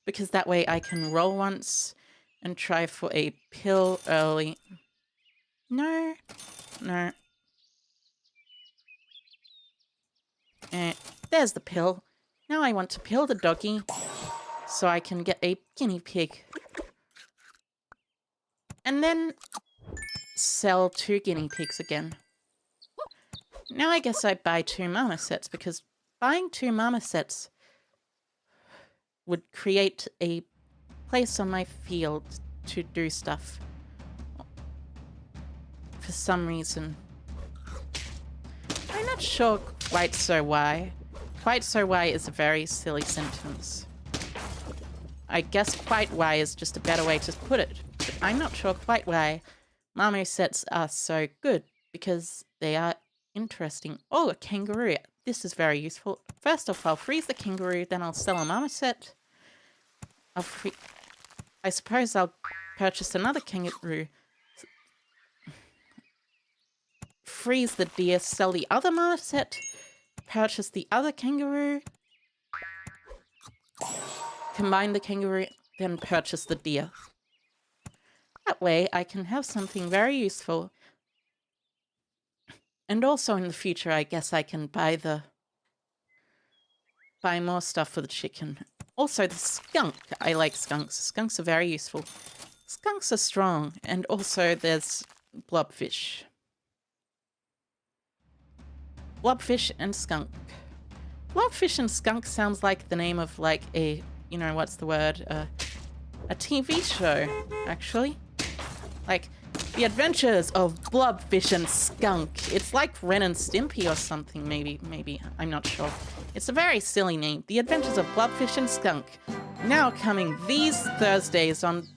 Speaker 1: because that way I can roll once and try for a pill early. No. There's the pill. Now I want to pill the doggy so I can get a guinea pig. And then sell 2 guinea pigs again. Now I guess I buy 2 marmosets, because buying 2 marmosets would create a place on my field to do stuff. For some reason. I'm not sure quite so why. Quite so why is a very silly sentence. I guess quite why is just a better way to put it. But I'm not sure quite why marmosets are so good, because they are interesting. Oh, a kangaroo. This is very useful. First off, I'll freeze the kangaroo, then I'll sell a marmoset. I suppose I'll purchase another kangaroo. Freeze the deer, sell the other marmoset, purchase the other kangaroo, combine the kangaroo, then purchase the deer. That way I can have something very useful. And also in the future, I guess I can buy more stuff for the chicken. Also the skunk. I like skunks. Skunks are very useful. Skunks are strong. And also there's blobfish. Blobfish and skunk. Blobfish and skunk sounds like the name of, like, a, you know, what's the word? A TV show, actually. Like, The Adventures of Blobfish and Skunk. It's like Ren and Stimpy or something, maybe. I'm not sure. It's a very silly name. The Adventures of Blobfish and Skunk. Now coming these Thursdays on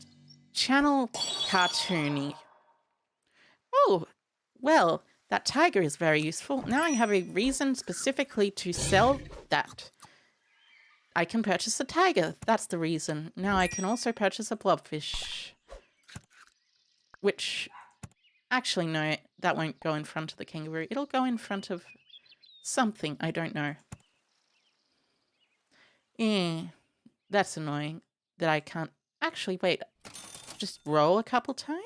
Speaker 1: Channel Cartoony. Oh, well, that tiger is very useful. Now I have a reason specifically to sell that. I can purchase a tiger. That's the reason. Now I can also purchase a blobfish. Which, actually, no, that won't go in front of the kangaroo. It'll go in front of something. I don't know. Yeah, that's annoying that I can't... Actually, wait. Just roll a couple times?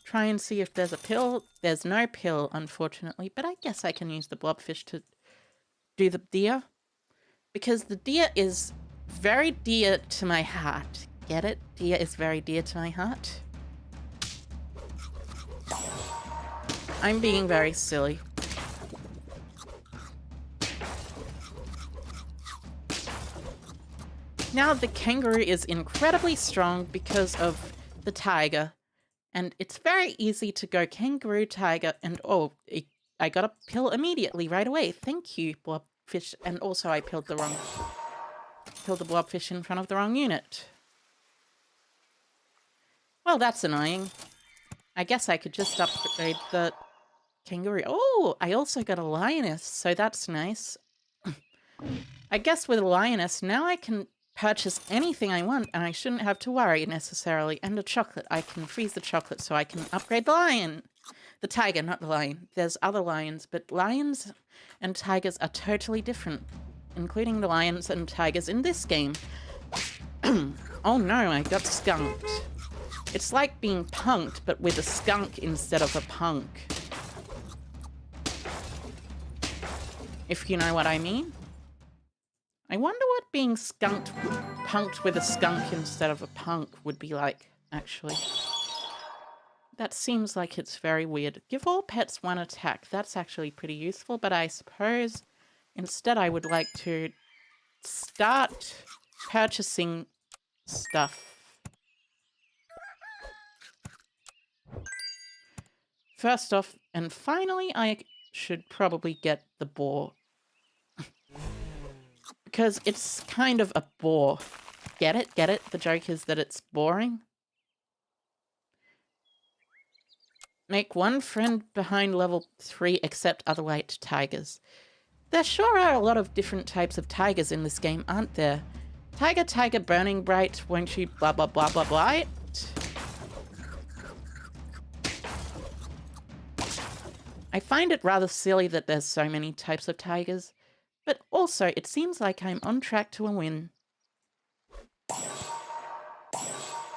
Speaker 1: Try and see if there's a pill. There's no pill, unfortunately, but I guess I can use the blobfish to do the deer. Because the deer is very dear to my heart. Get it? Deer is very dear to my heart. I'm being very silly. Now the kangaroo is incredibly strong because of the tiger. And it's very easy to go kangaroo, tiger, and oh, I got a pill immediately right away. Thank you, blobfish. And also I pilled the blobfish in front of the wrong unit. Well, that's annoying. I guess I could just upgrade the kangaroo. Oh, I also got a lioness, so that's nice. I guess with a lioness, now I can purchase anything I want, and I shouldn't have to worry necessarily. And a chocolate. I can freeze the chocolate so I can upgrade the lion. The tiger, not the lion. There's other lions, but lions and tigers are totally different, including the lions and tigers in this game. Oh no, I got skunked. It's like being punked, but with a skunk instead of a punk. If you know what I mean. I wonder what being punked with a skunk instead of a punk would be like, actually. That seems like it's very weird. Give all pets one attack. That's actually pretty useful, but I suppose instead I would like to start purchasing stuff. First off, and finally, I should probably get the boar. Because it's kind of a bore. Get it? Get it? The joke is that it's boring. Make one friend behind level 3 accept other white tigers. There sure are a lot of different types of tigers in this game, aren't there? Tiger, tiger, burning bright, won't you blah blah blah blah blah it? I find it rather silly that there's so many types of tigers. But also, it seems like I'm on track to a win.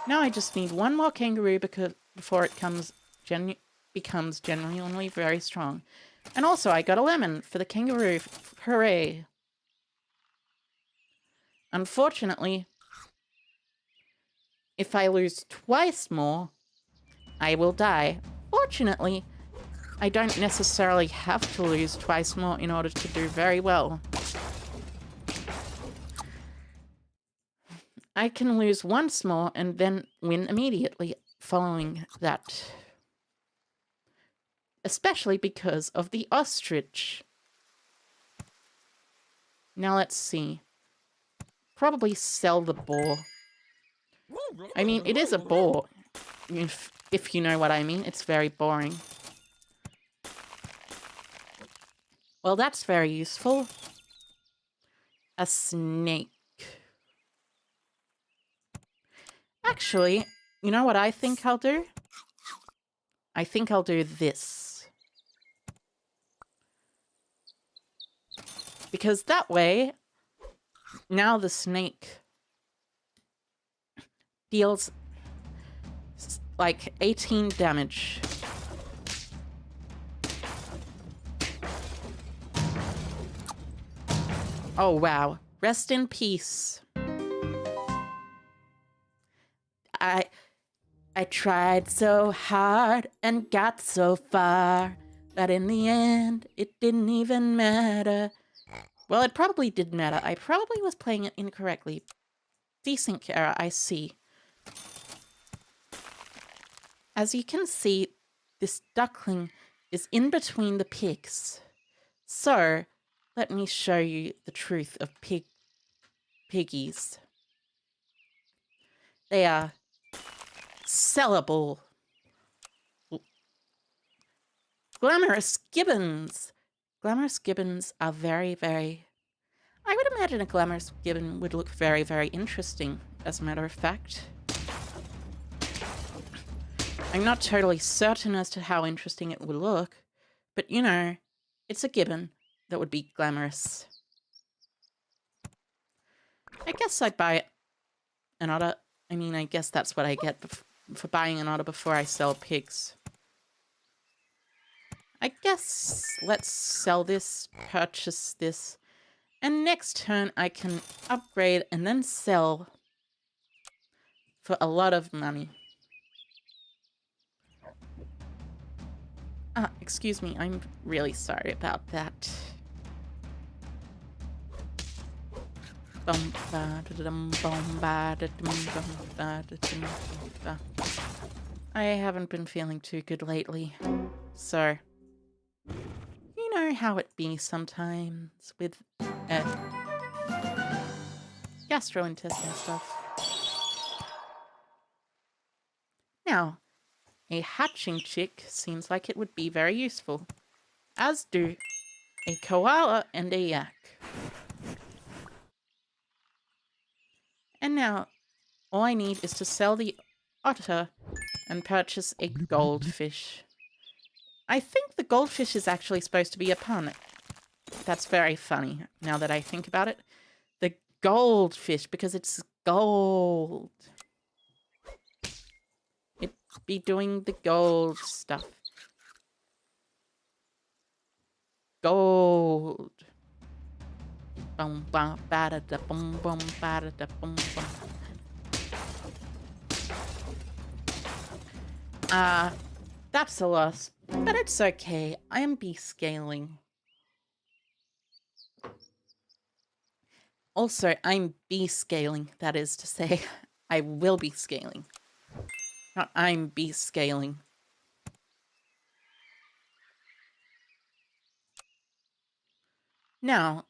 Speaker 1: Now I just need one more kangaroo before it becomes genuinely very strong. And also, I got a lemon for the kangaroo. Hooray! Unfortunately, if I lose twice more, I will die. Fortunately, I don't necessarily have to lose twice more in order to do very well. I can lose once more and then win immediately following that. Especially because of the ostrich. Now let's see. Probably sell the boar. I mean, it is a boar. If you know what I mean. It's very boring. Well, that's very useful. A snake. Actually, you know what I think I'll do? I think I'll do this. Because that way, now the snake deals like 18 damage. Oh, wow. Rest in peace. I tried so hard and got so far, but in the end, it didn't even matter. Well, it probably did matter. I probably was playing it incorrectly. Desync error, I see. As you can see, this duckling is in between the pigs. So, let me show you the truth of piggies. They are sellable. Glamorous gibbons. Glamorous gibbons are very, very... I would imagine a glamorous gibbon would look very, very interesting, as a matter of fact. I'm not totally certain as to how interesting it would look, but you know, it's a gibbon that would be glamorous. I guess I'd buy an otter. I mean, I guess that's what I get for buying an otter before I sell pigs. I guess let's sell this, purchase this, and next turn I can upgrade and then sell for a lot of money. Excuse me, I'm really sorry about that. I haven't been feeling too good lately, so you know how it be sometimes with gastrointestinal stuff. Now, a hatching chick seems like it would be very useful, as do a koala and a yak. And now, all I need is to sell the otter and purchase a goldfish. I think the goldfish is actually supposed to be a pun. That's very funny, now that I think about it. The goldfish, because it's gold. It'd be doing the gold stuff. Gold. Bum bum ba da da bum bum ba da da bum bum. That's a loss, but it's okay. I am B-scaling. Also, I'm B-scaling, that is to say, I will be scaling. Not I'm B-scaling. Now,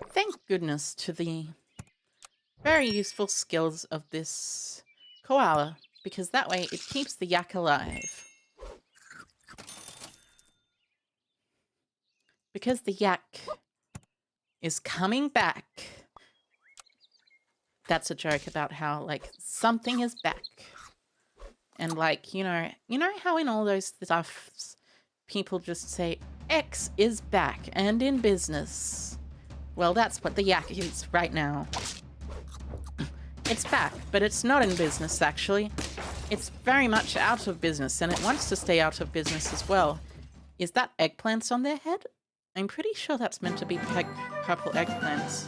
Speaker 1: thank goodness to the very useful skills of this koala, because that way it keeps the yak alive. Because the yak is coming back. That's a joke about how, like, something is back. And, like, you know how in all those stuffs, people just say, X is back and in business. Well, that's what the yak is right now. It's back, but it's not in business, actually. It's very much out of business, and it wants to stay out of business as well. Is that eggplants on their head? I'm pretty sure that's meant to be purple eggplants,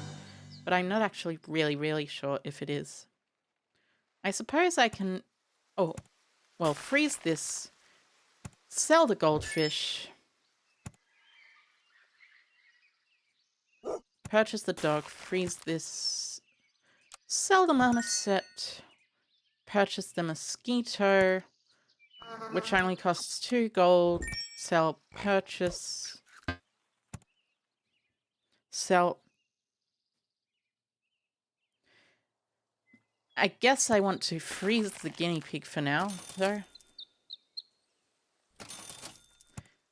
Speaker 1: but I'm not actually really sure if it is. I suppose I can... Oh, well, freeze this. Sell the goldfish. Purchase the dog. Freeze this. Sell the marmoset. Purchase the mosquito, which only costs 2 gold. Sell, purchase. Sell. I guess I want to freeze the guinea pig for now, though.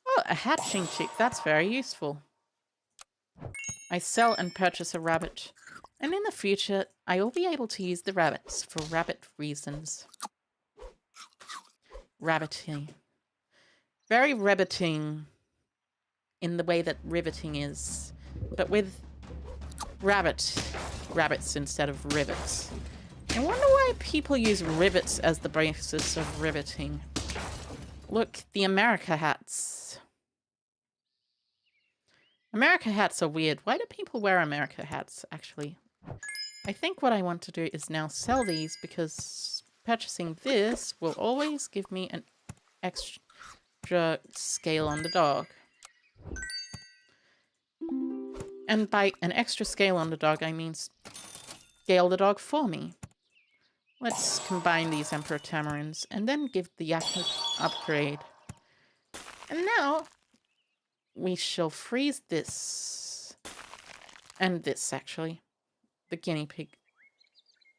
Speaker 1: Oh, a hatching chick. That's very useful. I sell and purchase a rabbit. And in the future, I will be able to use the rabbits for rabbit reasons. Rabbiting. Very rabbiting in the way that riveting is, but with rabbits instead of rivets. I wonder why people use rivets as the basis of riveting. Look, the America hats. America hats are weird. Why do people wear America hats, actually? I think what I want to do is now sell these, because purchasing this will always give me an extra scale on the dog. And by an extra scale on the dog, I mean scale the dog for me. Let's combine these Emperor Tamarins and then give the yak upgrade. And now we shall freeze this. And this, actually. The guinea pig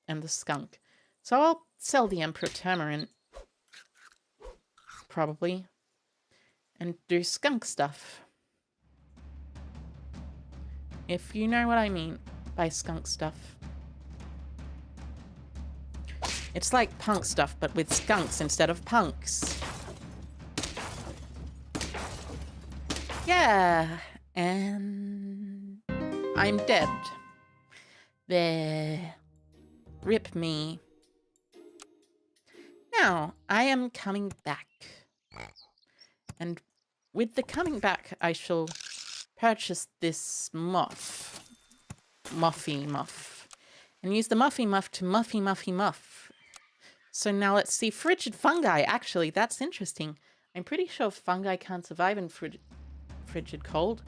Speaker 1: and the skunk. So I'll sell the Emperor Tamarin. Probably. And do skunk stuff. If you know what I mean by skunk stuff. It's like punk stuff, but with skunks instead of punks. Yeah, and I'm dead. There. Rip me. Now, I am coming back. And with the coming back, I shall purchase this muff. Muffy muff. And use the muffy muff to muffy muff. So now let's see. Frigid fungi. Actually, that's interesting. I'm pretty sure fungi can't survive in frigid cold.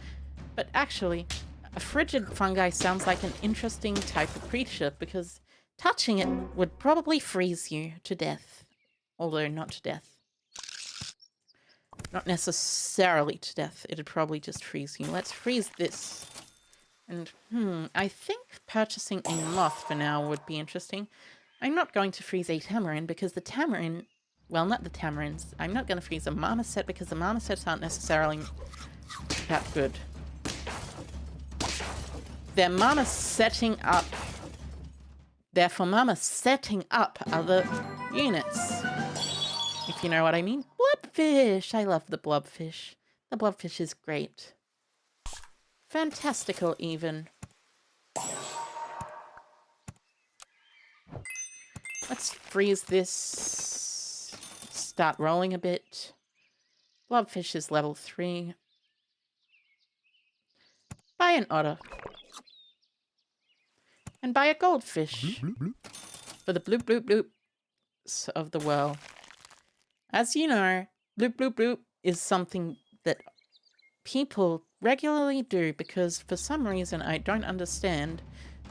Speaker 1: But actually, a frigid fungi sounds like an interesting type of creature because touching it would probably freeze you to death. Although not to death. Not necessarily to death. It'd probably just freeze you. Let's freeze this. And, I think purchasing a moth for now would be interesting. I'm not going to freeze a tamarin because the tamarin... Well, not the tamarins. I'm not going to freeze a marmoset because the marmosets aren't necessarily that good. They're marmosetting up. Therefore, marmosetting up other units. If you know what I mean. Blobfish! I love the blobfish. The blobfish is great. Fantastical, even. Let's freeze this. Start rolling a bit. Blobfish is level 3. Buy an otter. And buy a goldfish.
Speaker 2: Bloop, bloop, bloop.
Speaker 1: For the bloop bloop bloops of the world. As you know, bloop bloop bloop is something that people regularly do because for some reason I don't understand.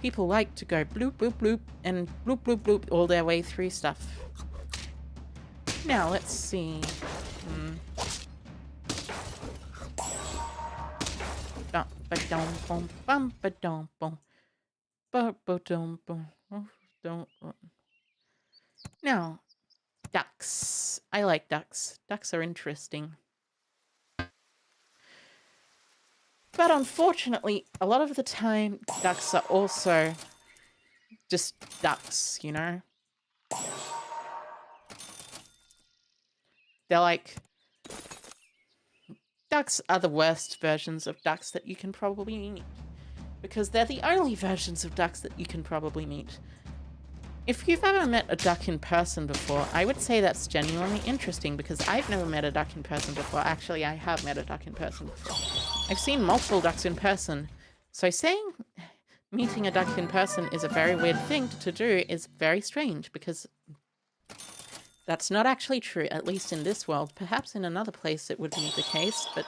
Speaker 1: People like to go bloop bloop bloop and bloop bloop bloop all their way through stuff. Now let's see. Now, ducks. I like ducks. Ducks are interesting. But unfortunately, a lot of the time, ducks are also just ducks, you know? They're like... Ducks are the worst versions of ducks that you can probably meet. Because they're the only versions of ducks that you can probably meet. If you've ever met a duck in person before, I would say that's genuinely interesting because I've never met a duck in person before. Actually, I have met a duck in person before. I've seen multiple ducks in person. So saying meeting a duck in person is a very weird thing to do is very strange because that's not actually true, at least in this world. Perhaps in another place it would be the case, but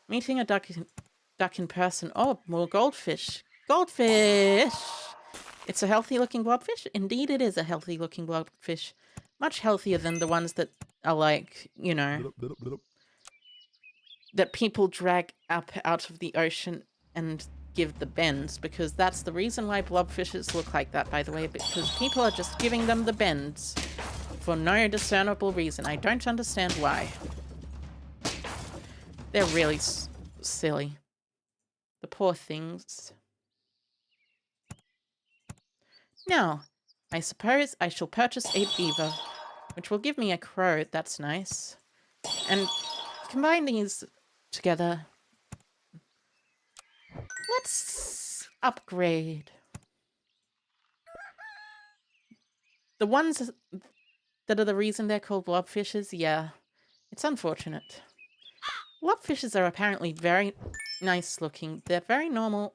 Speaker 1: meeting a duck in person... Oh, more goldfish. Goldfish! It's a healthy-looking blobfish? Indeed it is a healthy-looking blobfish. Much healthier than the ones that are like, you know... that people drag up out of the ocean and give the bends, because that's the reason why blobfishes look like that, by the way, because people are just giving them the bends for no discernible reason. I don't understand why. They're really silly. The poor things. Now, I suppose I shall purchase a beaver, which will give me a crow. That's nice. And combine these together. Let's upgrade. The ones that are the reason they're called blobfishes, yeah, it's unfortunate. Blobfishes are apparently very nice looking. They're very normal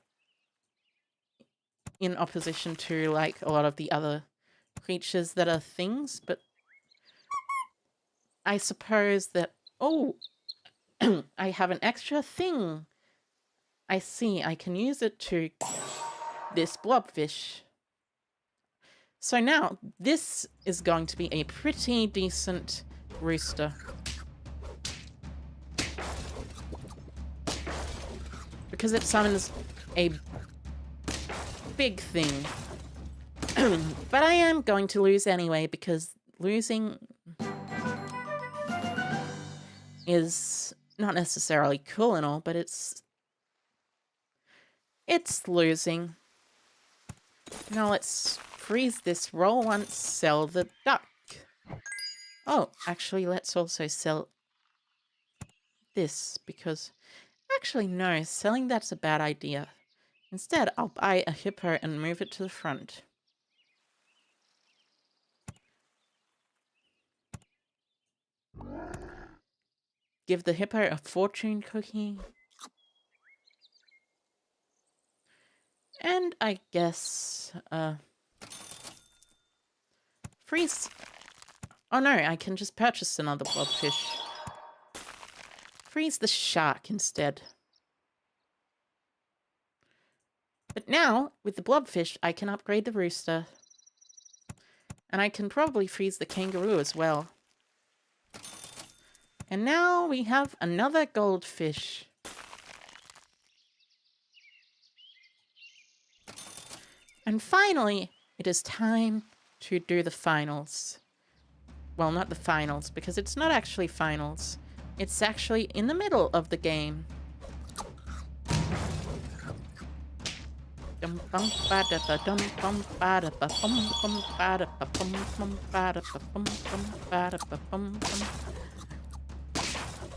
Speaker 1: in opposition to, like, a lot of the other creatures that are things, but I suppose that... Oh! I have an extra thing. I see. I can use it to this blobfish. So now, this is going to be a pretty decent rooster. Because it summons a big thing. But I am going to lose anyway, because losing is not necessarily cool and all, but it's losing. Now let's freeze this, roll once, sell the duck. Oh, actually, let's also sell this, because... Actually, no, selling that's a bad idea. Instead, I'll buy a hippo and move it to the front. Give the hippo a fortune cookie. And I guess, freeze. Oh no, I can just purchase another blobfish. Freeze the shark instead. But now, with the blobfish, I can upgrade the rooster. And I can probably freeze the kangaroo as well. And now we have another goldfish. And finally, it is time to do the finals. Well, not the finals, because it's not actually finals. It's actually in the middle of the game.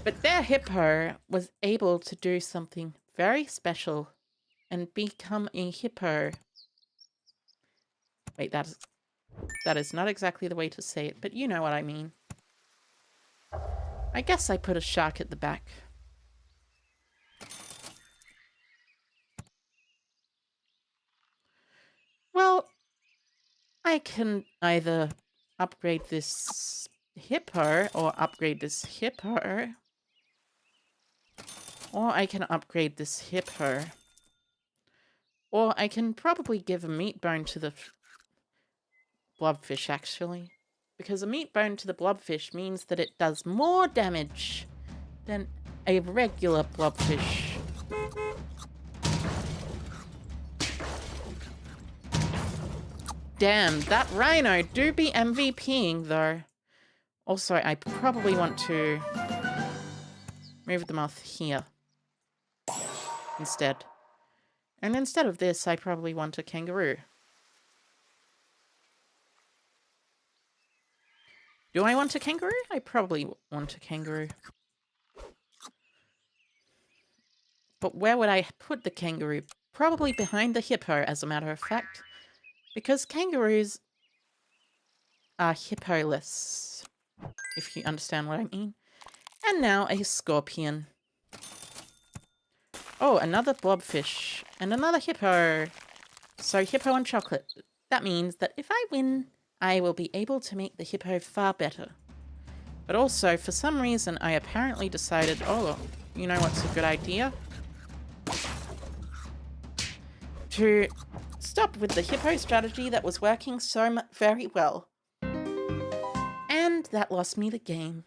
Speaker 1: But their hippo was able to do something very special and become a hippo. Wait, that is not exactly the way to say it, but you know what I mean. I guess I put a shark at the back. Well, I can either upgrade this hippo or upgrade this hippo. Or I can upgrade this hippo. Or I can probably give a meat bone to the blobfish, actually. Because a meat bone to the blobfish means that it does more damage than a regular blobfish. Damn, that rhino do be MVPing, though. Also, I probably want to move them off here instead. And instead of this, I probably want a kangaroo. Do I want a kangaroo? I probably want a kangaroo. But where would I put the kangaroo? Probably behind the hippo, as a matter of fact. Because kangaroos are hippo-less, if you understand what I mean. And now a scorpion. Oh, another blobfish. And another hippo. So hippo and chocolate. That means that if I win, I will be able to make the hippo far better. But also, for some reason, I apparently decided, oh, you know what's a good idea? To stop with the hippo strategy that was working so very well. And that lost me the game.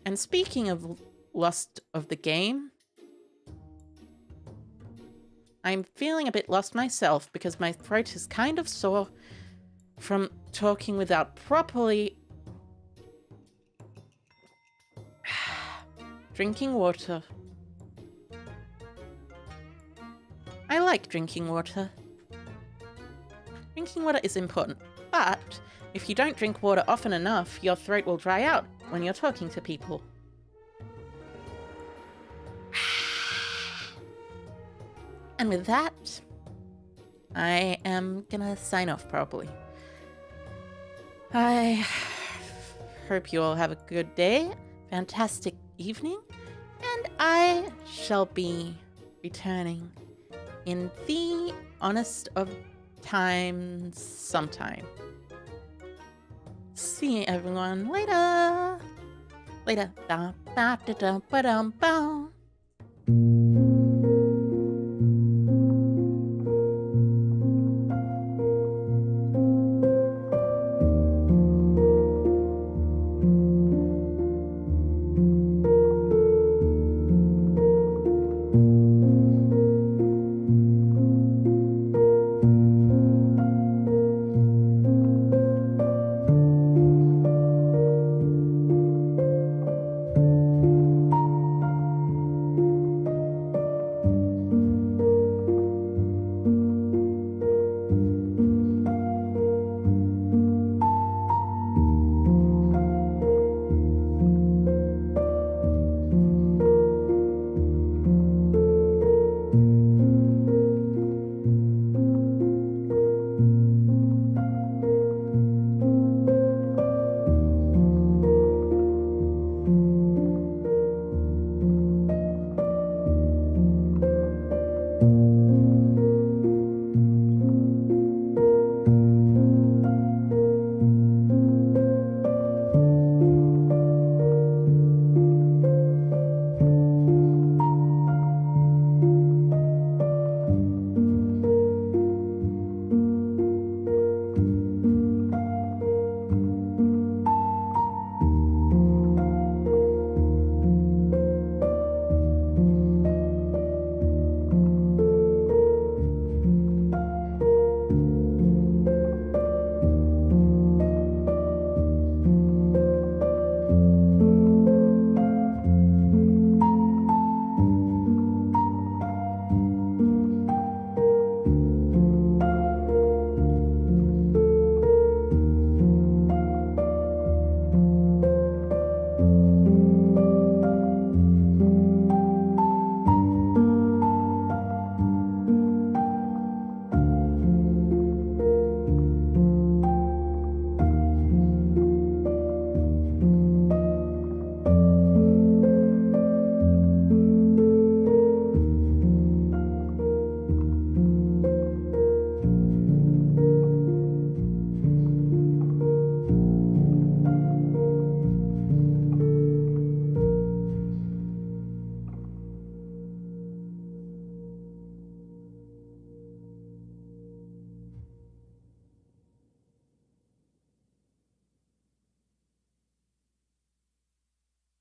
Speaker 1: And speaking of lost of the game, I'm feeling a bit lost myself because my throat is kind of sore from talking without properly drinking water. I like drinking water. Drinking water is important, but if you don't drink water often enough, your throat will dry out when you're talking to people. And with that, I am gonna sign off probably. I hope you all have a good day, fantastic evening, and I shall be returning in the honest of times sometime. See you everyone later. Later.